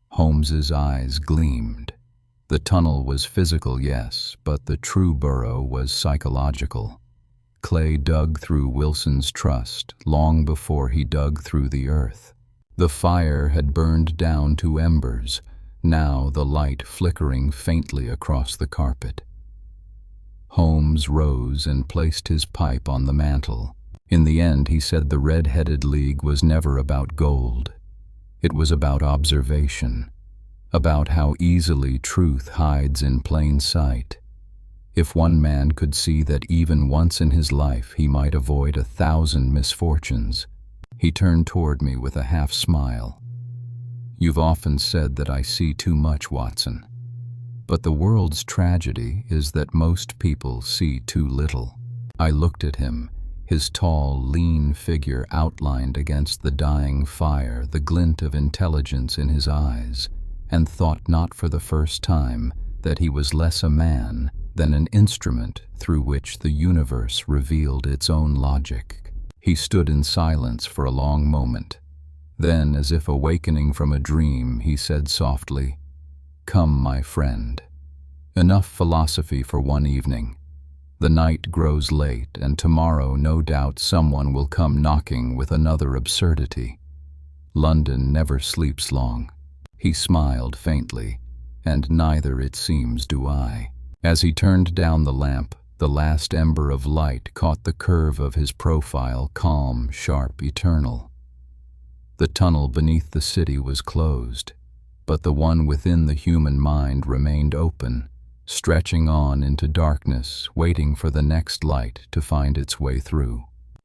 Holmes's eyes gleamed. The tunnel was physical, yes, but the true burrow was psychological. Clay dug through Wilson's trust long before he dug through the earth. The fire had burned down to embers, now the light flickering faintly across the carpet. Holmes rose and placed his pipe on the mantel. In the end, he said, the Red-Headed League was never about gold. It was about observation, about how easily truth hides in plain sight. If one man could see that even once in his life he might avoid 1,000 misfortunes. He turned toward me with a half-smile. You've often said that I see too much, Watson. But the world's tragedy is that most people see too little. I looked at him, his tall, lean figure outlined against the dying fire, the glint of intelligence in his eyes, and thought not for the first time that he was less a man than an instrument through which the universe revealed its own logic. He stood in silence for a long moment. Then, as if awakening from a dream, he said softly, "Come, my friend. Enough philosophy for one evening. The night grows late, and tomorrow no doubt someone will come knocking with another absurdity. London never sleeps long." He smiled faintly, and neither, it seems, do I. As he turned down the lamp, the last ember of light caught the curve of his profile, calm, sharp, eternal. The tunnel beneath the city was closed, but the one within the human mind remained open, stretching on into darkness, waiting for the next light to find its way through.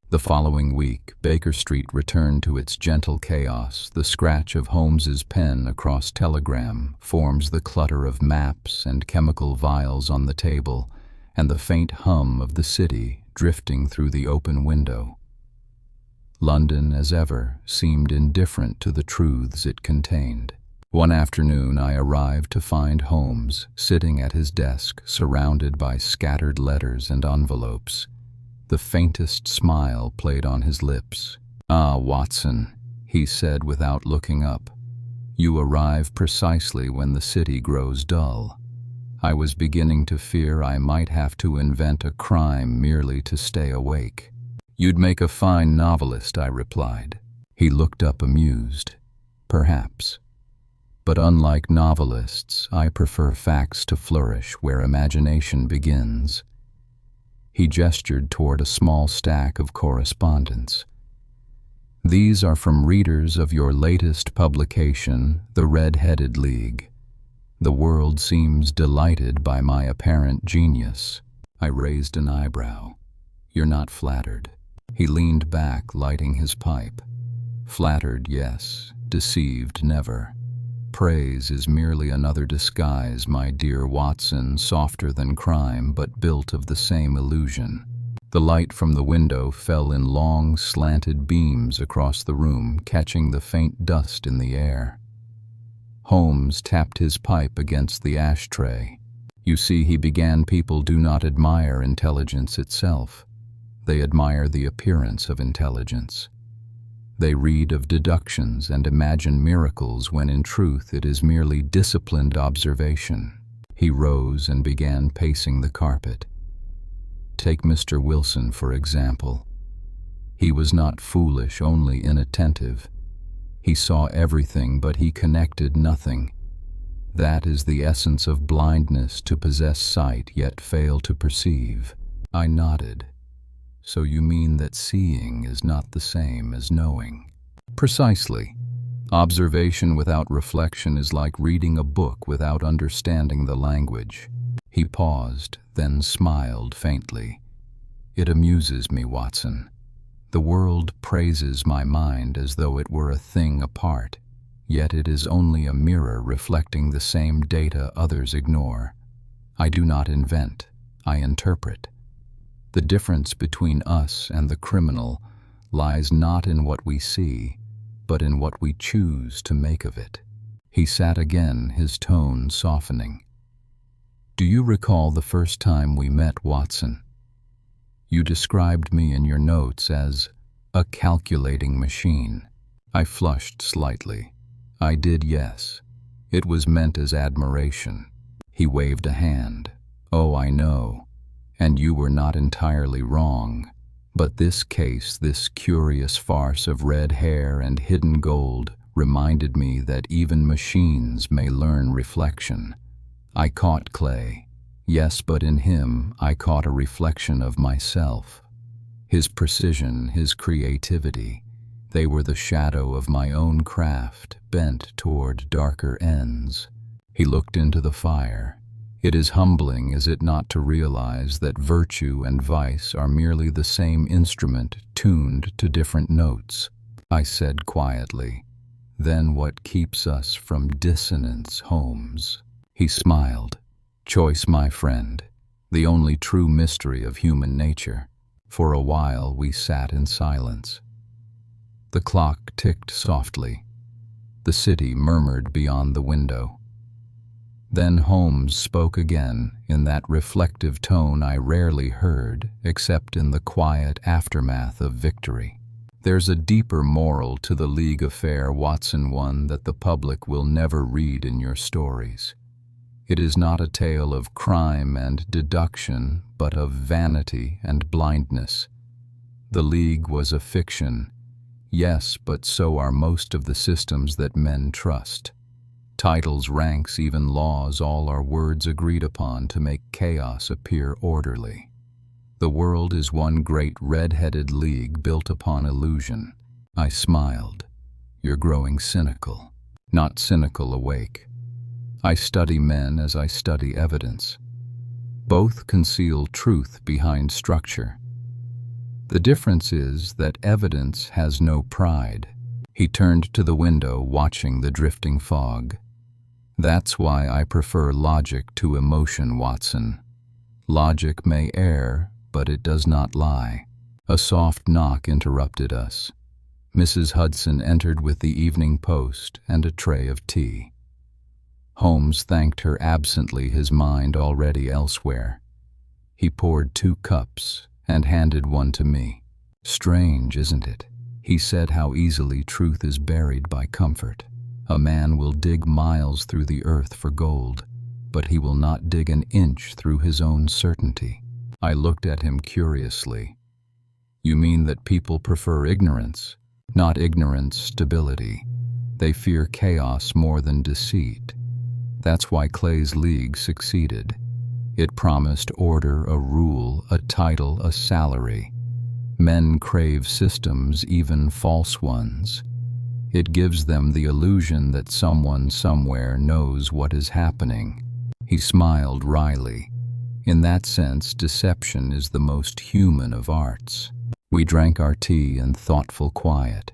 The following week, Baker Street returned to its gentle chaos. The scratch of Holmes's pen across telegram forms the clutter of maps and chemical vials on the table, and the faint hum of the city drifting through the open window. London, as ever, seemed indifferent to the truths it contained. One afternoon I arrived to find Holmes sitting at his desk, surrounded by scattered letters and envelopes. The faintest smile played on his lips. "Ah, Watson," he said without looking up. "You arrive precisely when the city grows dull. I was beginning to fear I might have to invent a crime merely to stay awake." "You'd make a fine novelist," I replied. He looked up amused. "Perhaps. But unlike novelists, I prefer facts to flourish where imagination begins." He gestured toward a small stack of correspondence. "These are from readers of your latest publication, The Red-Headed League. The world seems delighted by my apparent genius. I raised an eyebrow. You're not flattered. He leaned back, lighting his pipe. Flattered, yes. Deceived, never. Praise is merely another disguise, my dear Watson, softer than crime, but built of the same illusion. The light from the window fell in long, slanted beams across the room, catching the faint dust in the air. Holmes tapped his pipe against the ashtray. You see, he began, people do not admire intelligence itself. They admire the appearance of intelligence. They read of deductions and imagine miracles when in truth it is merely disciplined observation. He rose and began pacing the carpet. Take Mr. Wilson, for example. He was not foolish, only inattentive. He saw everything, but he connected nothing. That is the essence of blindness, to possess sight yet fail to perceive. I nodded. So you mean that seeing is not the same as knowing? Precisely. Observation without reflection is like reading a book without understanding the language. He paused, then smiled faintly. It amuses me, Watson. The world praises my mind as though it were a thing apart, yet it is only a mirror reflecting the same data others ignore. I do not invent, I interpret. The difference between us and the criminal lies not in what we see, but in what we choose to make of it. He sat again, his tone softening. Do you recall the first time we met, Watson? You described me in your notes as a calculating machine. I flushed slightly. I did, yes. It was meant as admiration. He waved a hand. Oh, I know. And you were not entirely wrong. But this case, this curious farce of red hair and hidden gold, reminded me that even machines may learn reflection. I caught Clay. Yes, but in him I caught a reflection of myself. His precision, his creativity, they were the shadow of my own craft, bent toward darker ends. He looked into the fire. It is humbling, is it not, to realize that virtue and vice are merely the same instrument tuned to different notes. I said quietly, then what keeps us from dissonance, Holmes? He smiled. Choice, my friend, the only true mystery of human nature. For a while we sat in silence. The clock ticked softly. The city murmured beyond the window. Then Holmes spoke again, in that reflective tone I rarely heard, except in the quiet aftermath of victory. There's a deeper moral to the League affair, Watson, one that the public will never read in your stories. It is not a tale of crime and deduction, but of vanity and blindness. The League was a fiction. Yes, but so are most of the systems that men trust. Titles, ranks, even laws, all are words agreed upon to make chaos appear orderly. The world is one great red-headed league built upon illusion. I smiled. You're growing cynical. Not cynical, awake. I study men as I study evidence. Both conceal truth behind structure. The difference is that evidence has no pride. He turned to the window, watching the drifting fog. That's why I prefer logic to emotion, Watson. Logic may err, but it does not lie. A soft knock interrupted us. Mrs. Hudson entered with the Evening Post and a tray of tea. Holmes thanked her absently, his mind already elsewhere. He poured 2 cups and handed one to me. Strange, isn't it? He said how easily truth is buried by comfort. A man will dig miles through the earth for gold, but he will not dig an inch through his own certainty. I looked at him curiously. You mean that people prefer ignorance? Not ignorance, stability. They fear chaos more than deceit. That's why Clay's League succeeded. It promised order, a rule, a title, a salary. Men crave systems, even false ones. It gives them the illusion that someone somewhere knows what is happening. He smiled wryly. In that sense, deception is the most human of arts. We drank our tea in thoughtful quiet.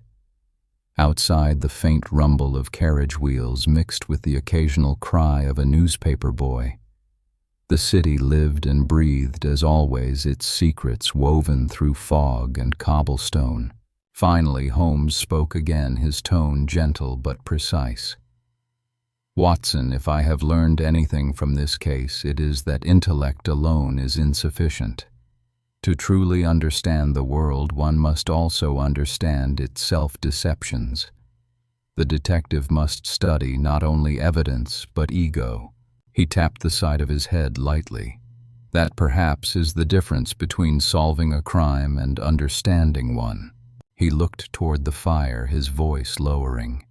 Outside, the faint rumble of carriage wheels mixed with the occasional cry of a newspaper boy. The city lived and breathed as always, its secrets woven through fog and cobblestone. Finally, Holmes spoke again, his tone gentle but precise. "Watson, if I have learned anything from this case, it is that intellect alone is insufficient. To truly understand the world, one must also understand its self-deceptions. The detective must study not only evidence, but ego." He tapped the side of his head lightly. "That perhaps is the difference between solving a crime and understanding one." He looked toward the fire, his voice lowering.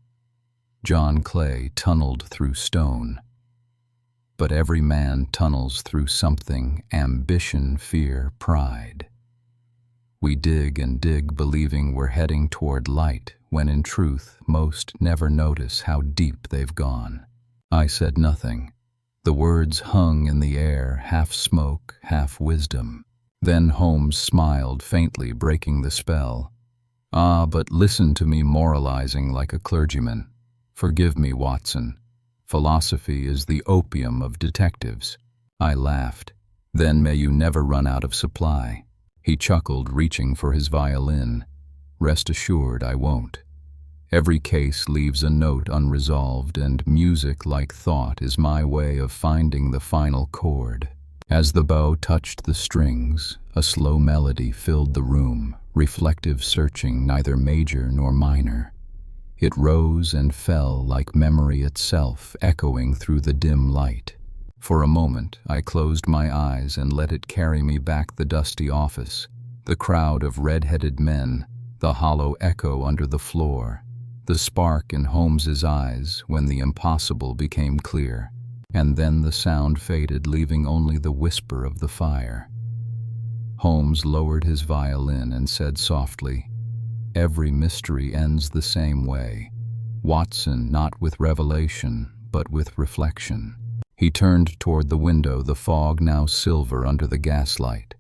"John Clay tunneled through stone. But every man tunnels through something: ambition, fear, pride. We dig and dig believing we're heading toward light, when in truth most never notice how deep they've gone." I said nothing. The words hung in the air, half smoke, half wisdom. Then Holmes smiled faintly, breaking the spell. "Ah, but listen to me moralizing like a clergyman. Forgive me, Watson. Philosophy is the opium of detectives." I laughed. "Then may you never run out of supply." He chuckled, reaching for his violin. "Rest assured I won't. Every case leaves a note unresolved, and music, like thought, is my way of finding the final chord." As the bow touched the strings, a slow melody filled the room, reflective, searching, neither major nor minor. It rose and fell like memory itself, echoing through the dim light. For a moment, I closed my eyes and let it carry me back the dusty office, the crowd of red-headed men, the hollow echo under the floor, the spark in Holmes's eyes when the impossible became clear, and then the sound faded, leaving only the whisper of the fire. Holmes lowered his violin and said softly, "Every mystery ends the same way. Watson, not with revelation, but with reflection." He turned toward the window, the fog now silver under the gaslight.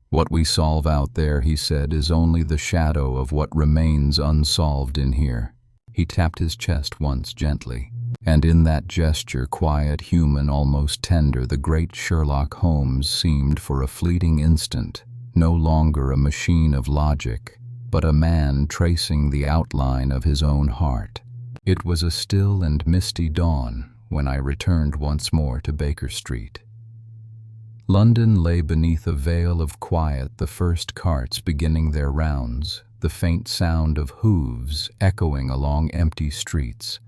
"What we solve out there," he said, "is only the shadow of what remains unsolved in here." He tapped his chest once gently, and in that gesture, quiet, human, almost tender, the great Sherlock Holmes seemed for a fleeting instant no longer a machine of logic, but a man tracing the outline of his own heart. It was a still and misty dawn when I returned once more to Baker Street. London lay beneath a veil of quiet, the first carts beginning their rounds, the faint sound of hooves echoing along empty streets.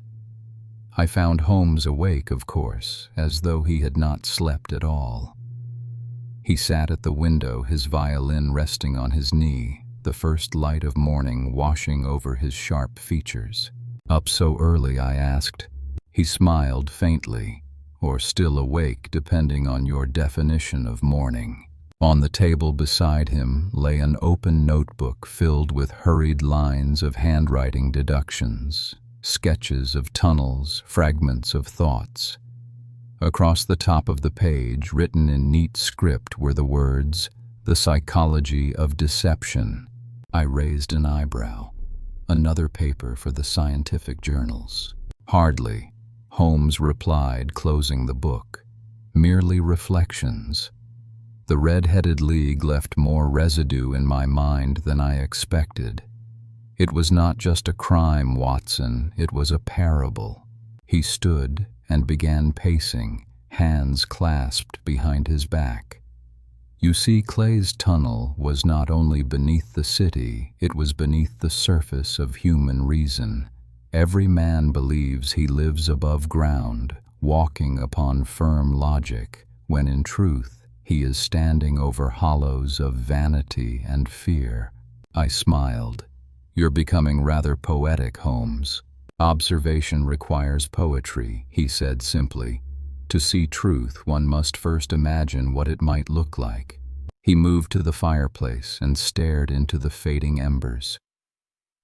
I found Holmes awake, of course, as though he had not slept at all. He sat at the window, his violin resting on his knee, the first light of morning washing over his sharp features. "Up so early?" I asked. He smiled faintly, or still awake, depending on your definition of morning. On the table beside him lay an open notebook filled with hurried lines of handwriting deductions, sketches of tunnels, fragments of thoughts. Across the top of the page, written in neat script, were the words, "The Psychology of Deception." I raised an eyebrow. "Another paper for the scientific journals." "Hardly," Holmes replied, closing the book. "Merely reflections." The red-headed league left more residue in my mind than I expected. It was not just a crime, Watson, it was a parable. He stood and began pacing, hands clasped behind his back. "You see, Clay's tunnel was not only beneath the city, it was beneath the surface of human reason. Every man believes he lives above ground, walking upon firm logic, when in truth he is standing over hollows of vanity and fear." I smiled. "You're becoming rather poetic, Holmes." "Observation requires poetry," he said simply. "To see truth, one must first imagine what it might look like." He moved to the fireplace and stared into the fading embers.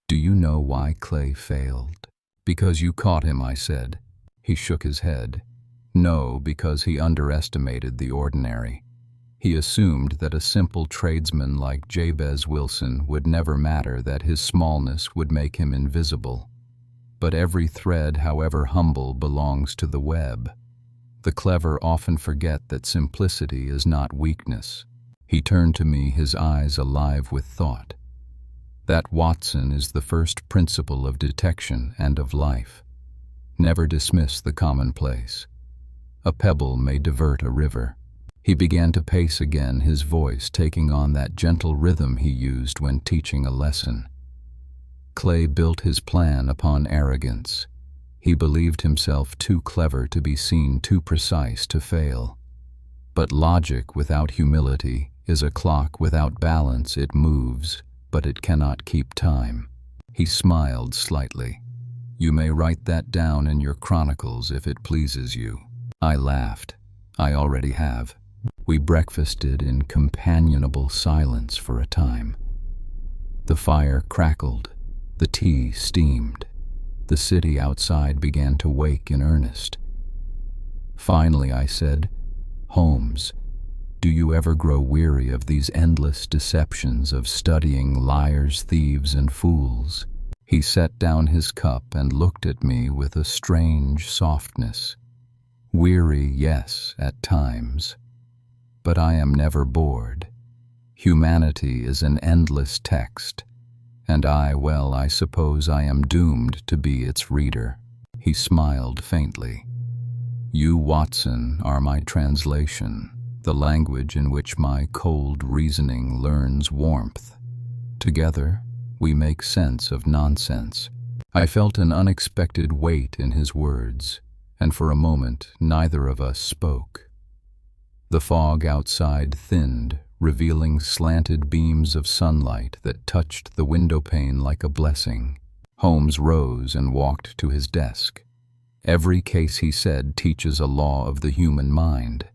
"Do you know why Clay failed?" "Because you caught him," I said. He shook his head. "No, because he underestimated the ordinary. He assumed that a simple tradesman like Jabez Wilson would never matter, that his smallness would make him invisible. But every thread, however humble, belongs to the web. The clever often forget that simplicity is not weakness. He turned to me, his eyes alive with thought. That, Watson, is the first principle of detection and of life. Never dismiss the commonplace. A pebble may divert a river. He began to pace again, his voice taking on that gentle rhythm he used when teaching a lesson. Clay built his plan upon arrogance. He believed himself too clever to be seen, too precise to fail. But logic without humility is a clock without balance. It moves, but it cannot keep time. He smiled slightly. You may write that down in your chronicles if it pleases you. I laughed. I already have. We breakfasted in companionable silence for a time. The fire crackled. The tea steamed. The city outside began to wake in earnest. Finally I said, Holmes, do you ever grow weary of these endless deceptions of studying liars, thieves, and fools? He set down his cup and looked at me with a strange softness. Weary, yes, at times. But I am never bored. Humanity is an endless text, and I suppose I am doomed to be its reader. He smiled faintly. You, Watson, are my translation, the language in which my cold reasoning learns warmth. Together, we make sense of nonsense. I felt an unexpected weight in his words, and for a moment neither of us spoke. The fog outside thinned, revealing slanted beams of sunlight that touched the windowpane like a blessing. Holmes rose and walked to his desk. Every case, he said, teaches a law of the human mind.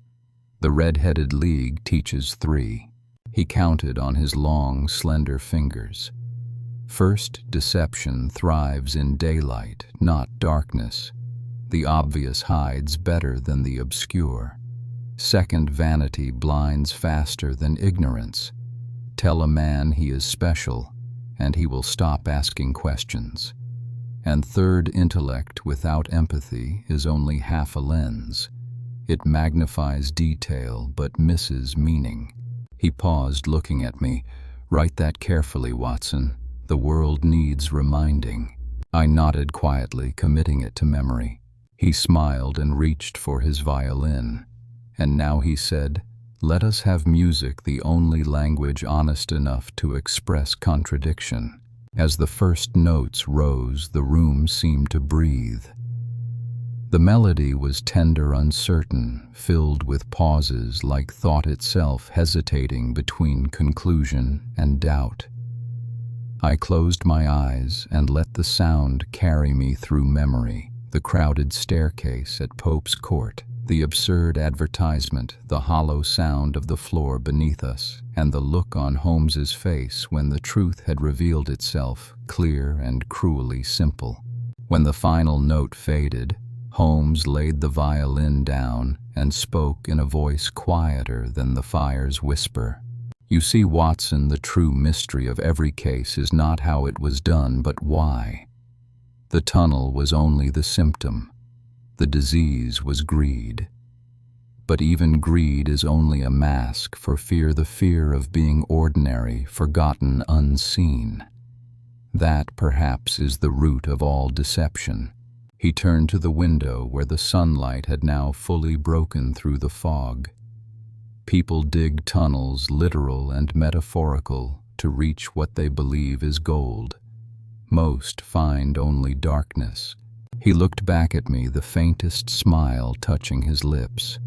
The Red-Headed League teaches 3. He counted on his long, slender fingers. First, deception thrives in daylight, not darkness. The obvious hides better than the obscure. Second, vanity blinds faster than ignorance. Tell a man he is special, and he will stop asking questions. And third, intellect without empathy is only half a lens. It magnifies detail but misses meaning. He paused, looking at me. Write that carefully, Watson. The world needs reminding. I nodded quietly, committing it to memory. He smiled and reached for his violin. And now he said, let us have music, the only language honest enough to express contradiction. As the first notes rose, the room seemed to breathe. The melody was tender, uncertain, filled with pauses like thought itself hesitating between conclusion and doubt. I closed my eyes and let the sound carry me through memory, the crowded staircase at Pope's Court, the absurd advertisement, the hollow sound of the floor beneath us, and the look on Holmes's face when the truth had revealed itself, clear and cruelly simple. When the final note faded, Holmes laid the violin down and spoke in a voice quieter than the fire's whisper. You see, Watson, the true mystery of every case is not how it was done, but why. The tunnel was only the symptom. The disease was greed. But even greed is only a mask for fear, the fear of being ordinary, forgotten, unseen. That, perhaps, is the root of all deception. He turned to the window where the sunlight had now fully broken through the fog. People dig tunnels, literal and metaphorical, to reach what they believe is gold. Most find only darkness. He looked back at me, the faintest smile touching his lips.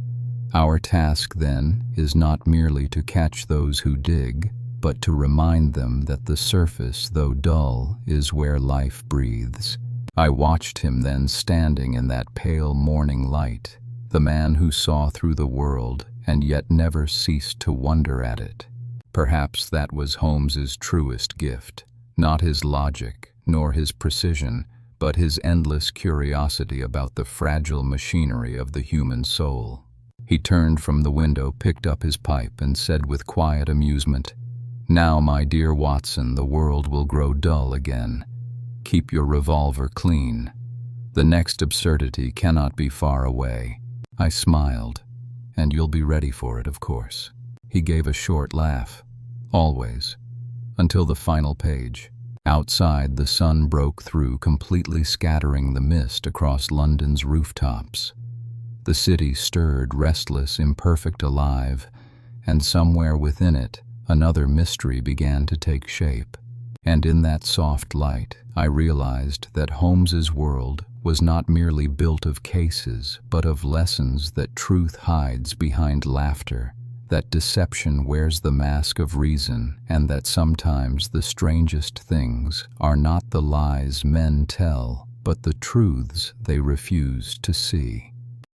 Our task, then, is not merely to catch those who dig, but to remind them that the surface, though dull, is where life breathes. I watched him then, standing in that pale morning light, the man who saw through the world and yet never ceased to wonder at it. Perhaps that was Holmes's truest gift, not his logic nor his precision, but his endless curiosity about the fragile machinery of the human soul. He turned from the window, picked up his pipe, and said with quiet amusement, "Now, my dear Watson, the world will grow dull again. Keep your revolver clean. The next absurdity cannot be far away." I smiled. "And you'll be ready for it, of course." He gave a short laugh. "Always. Until the final page." Outside, the sun broke through, completely scattering the mist across London's rooftops. The city stirred, restless, imperfect, alive, and somewhere within it, another mystery began to take shape. And in that soft light, I realized that Holmes's world was not merely built of cases, but of lessons, that truth hides behind laughter, that deception wears the mask of reason, and that sometimes the strangest things are not the lies men tell, but the truths they refuse to see.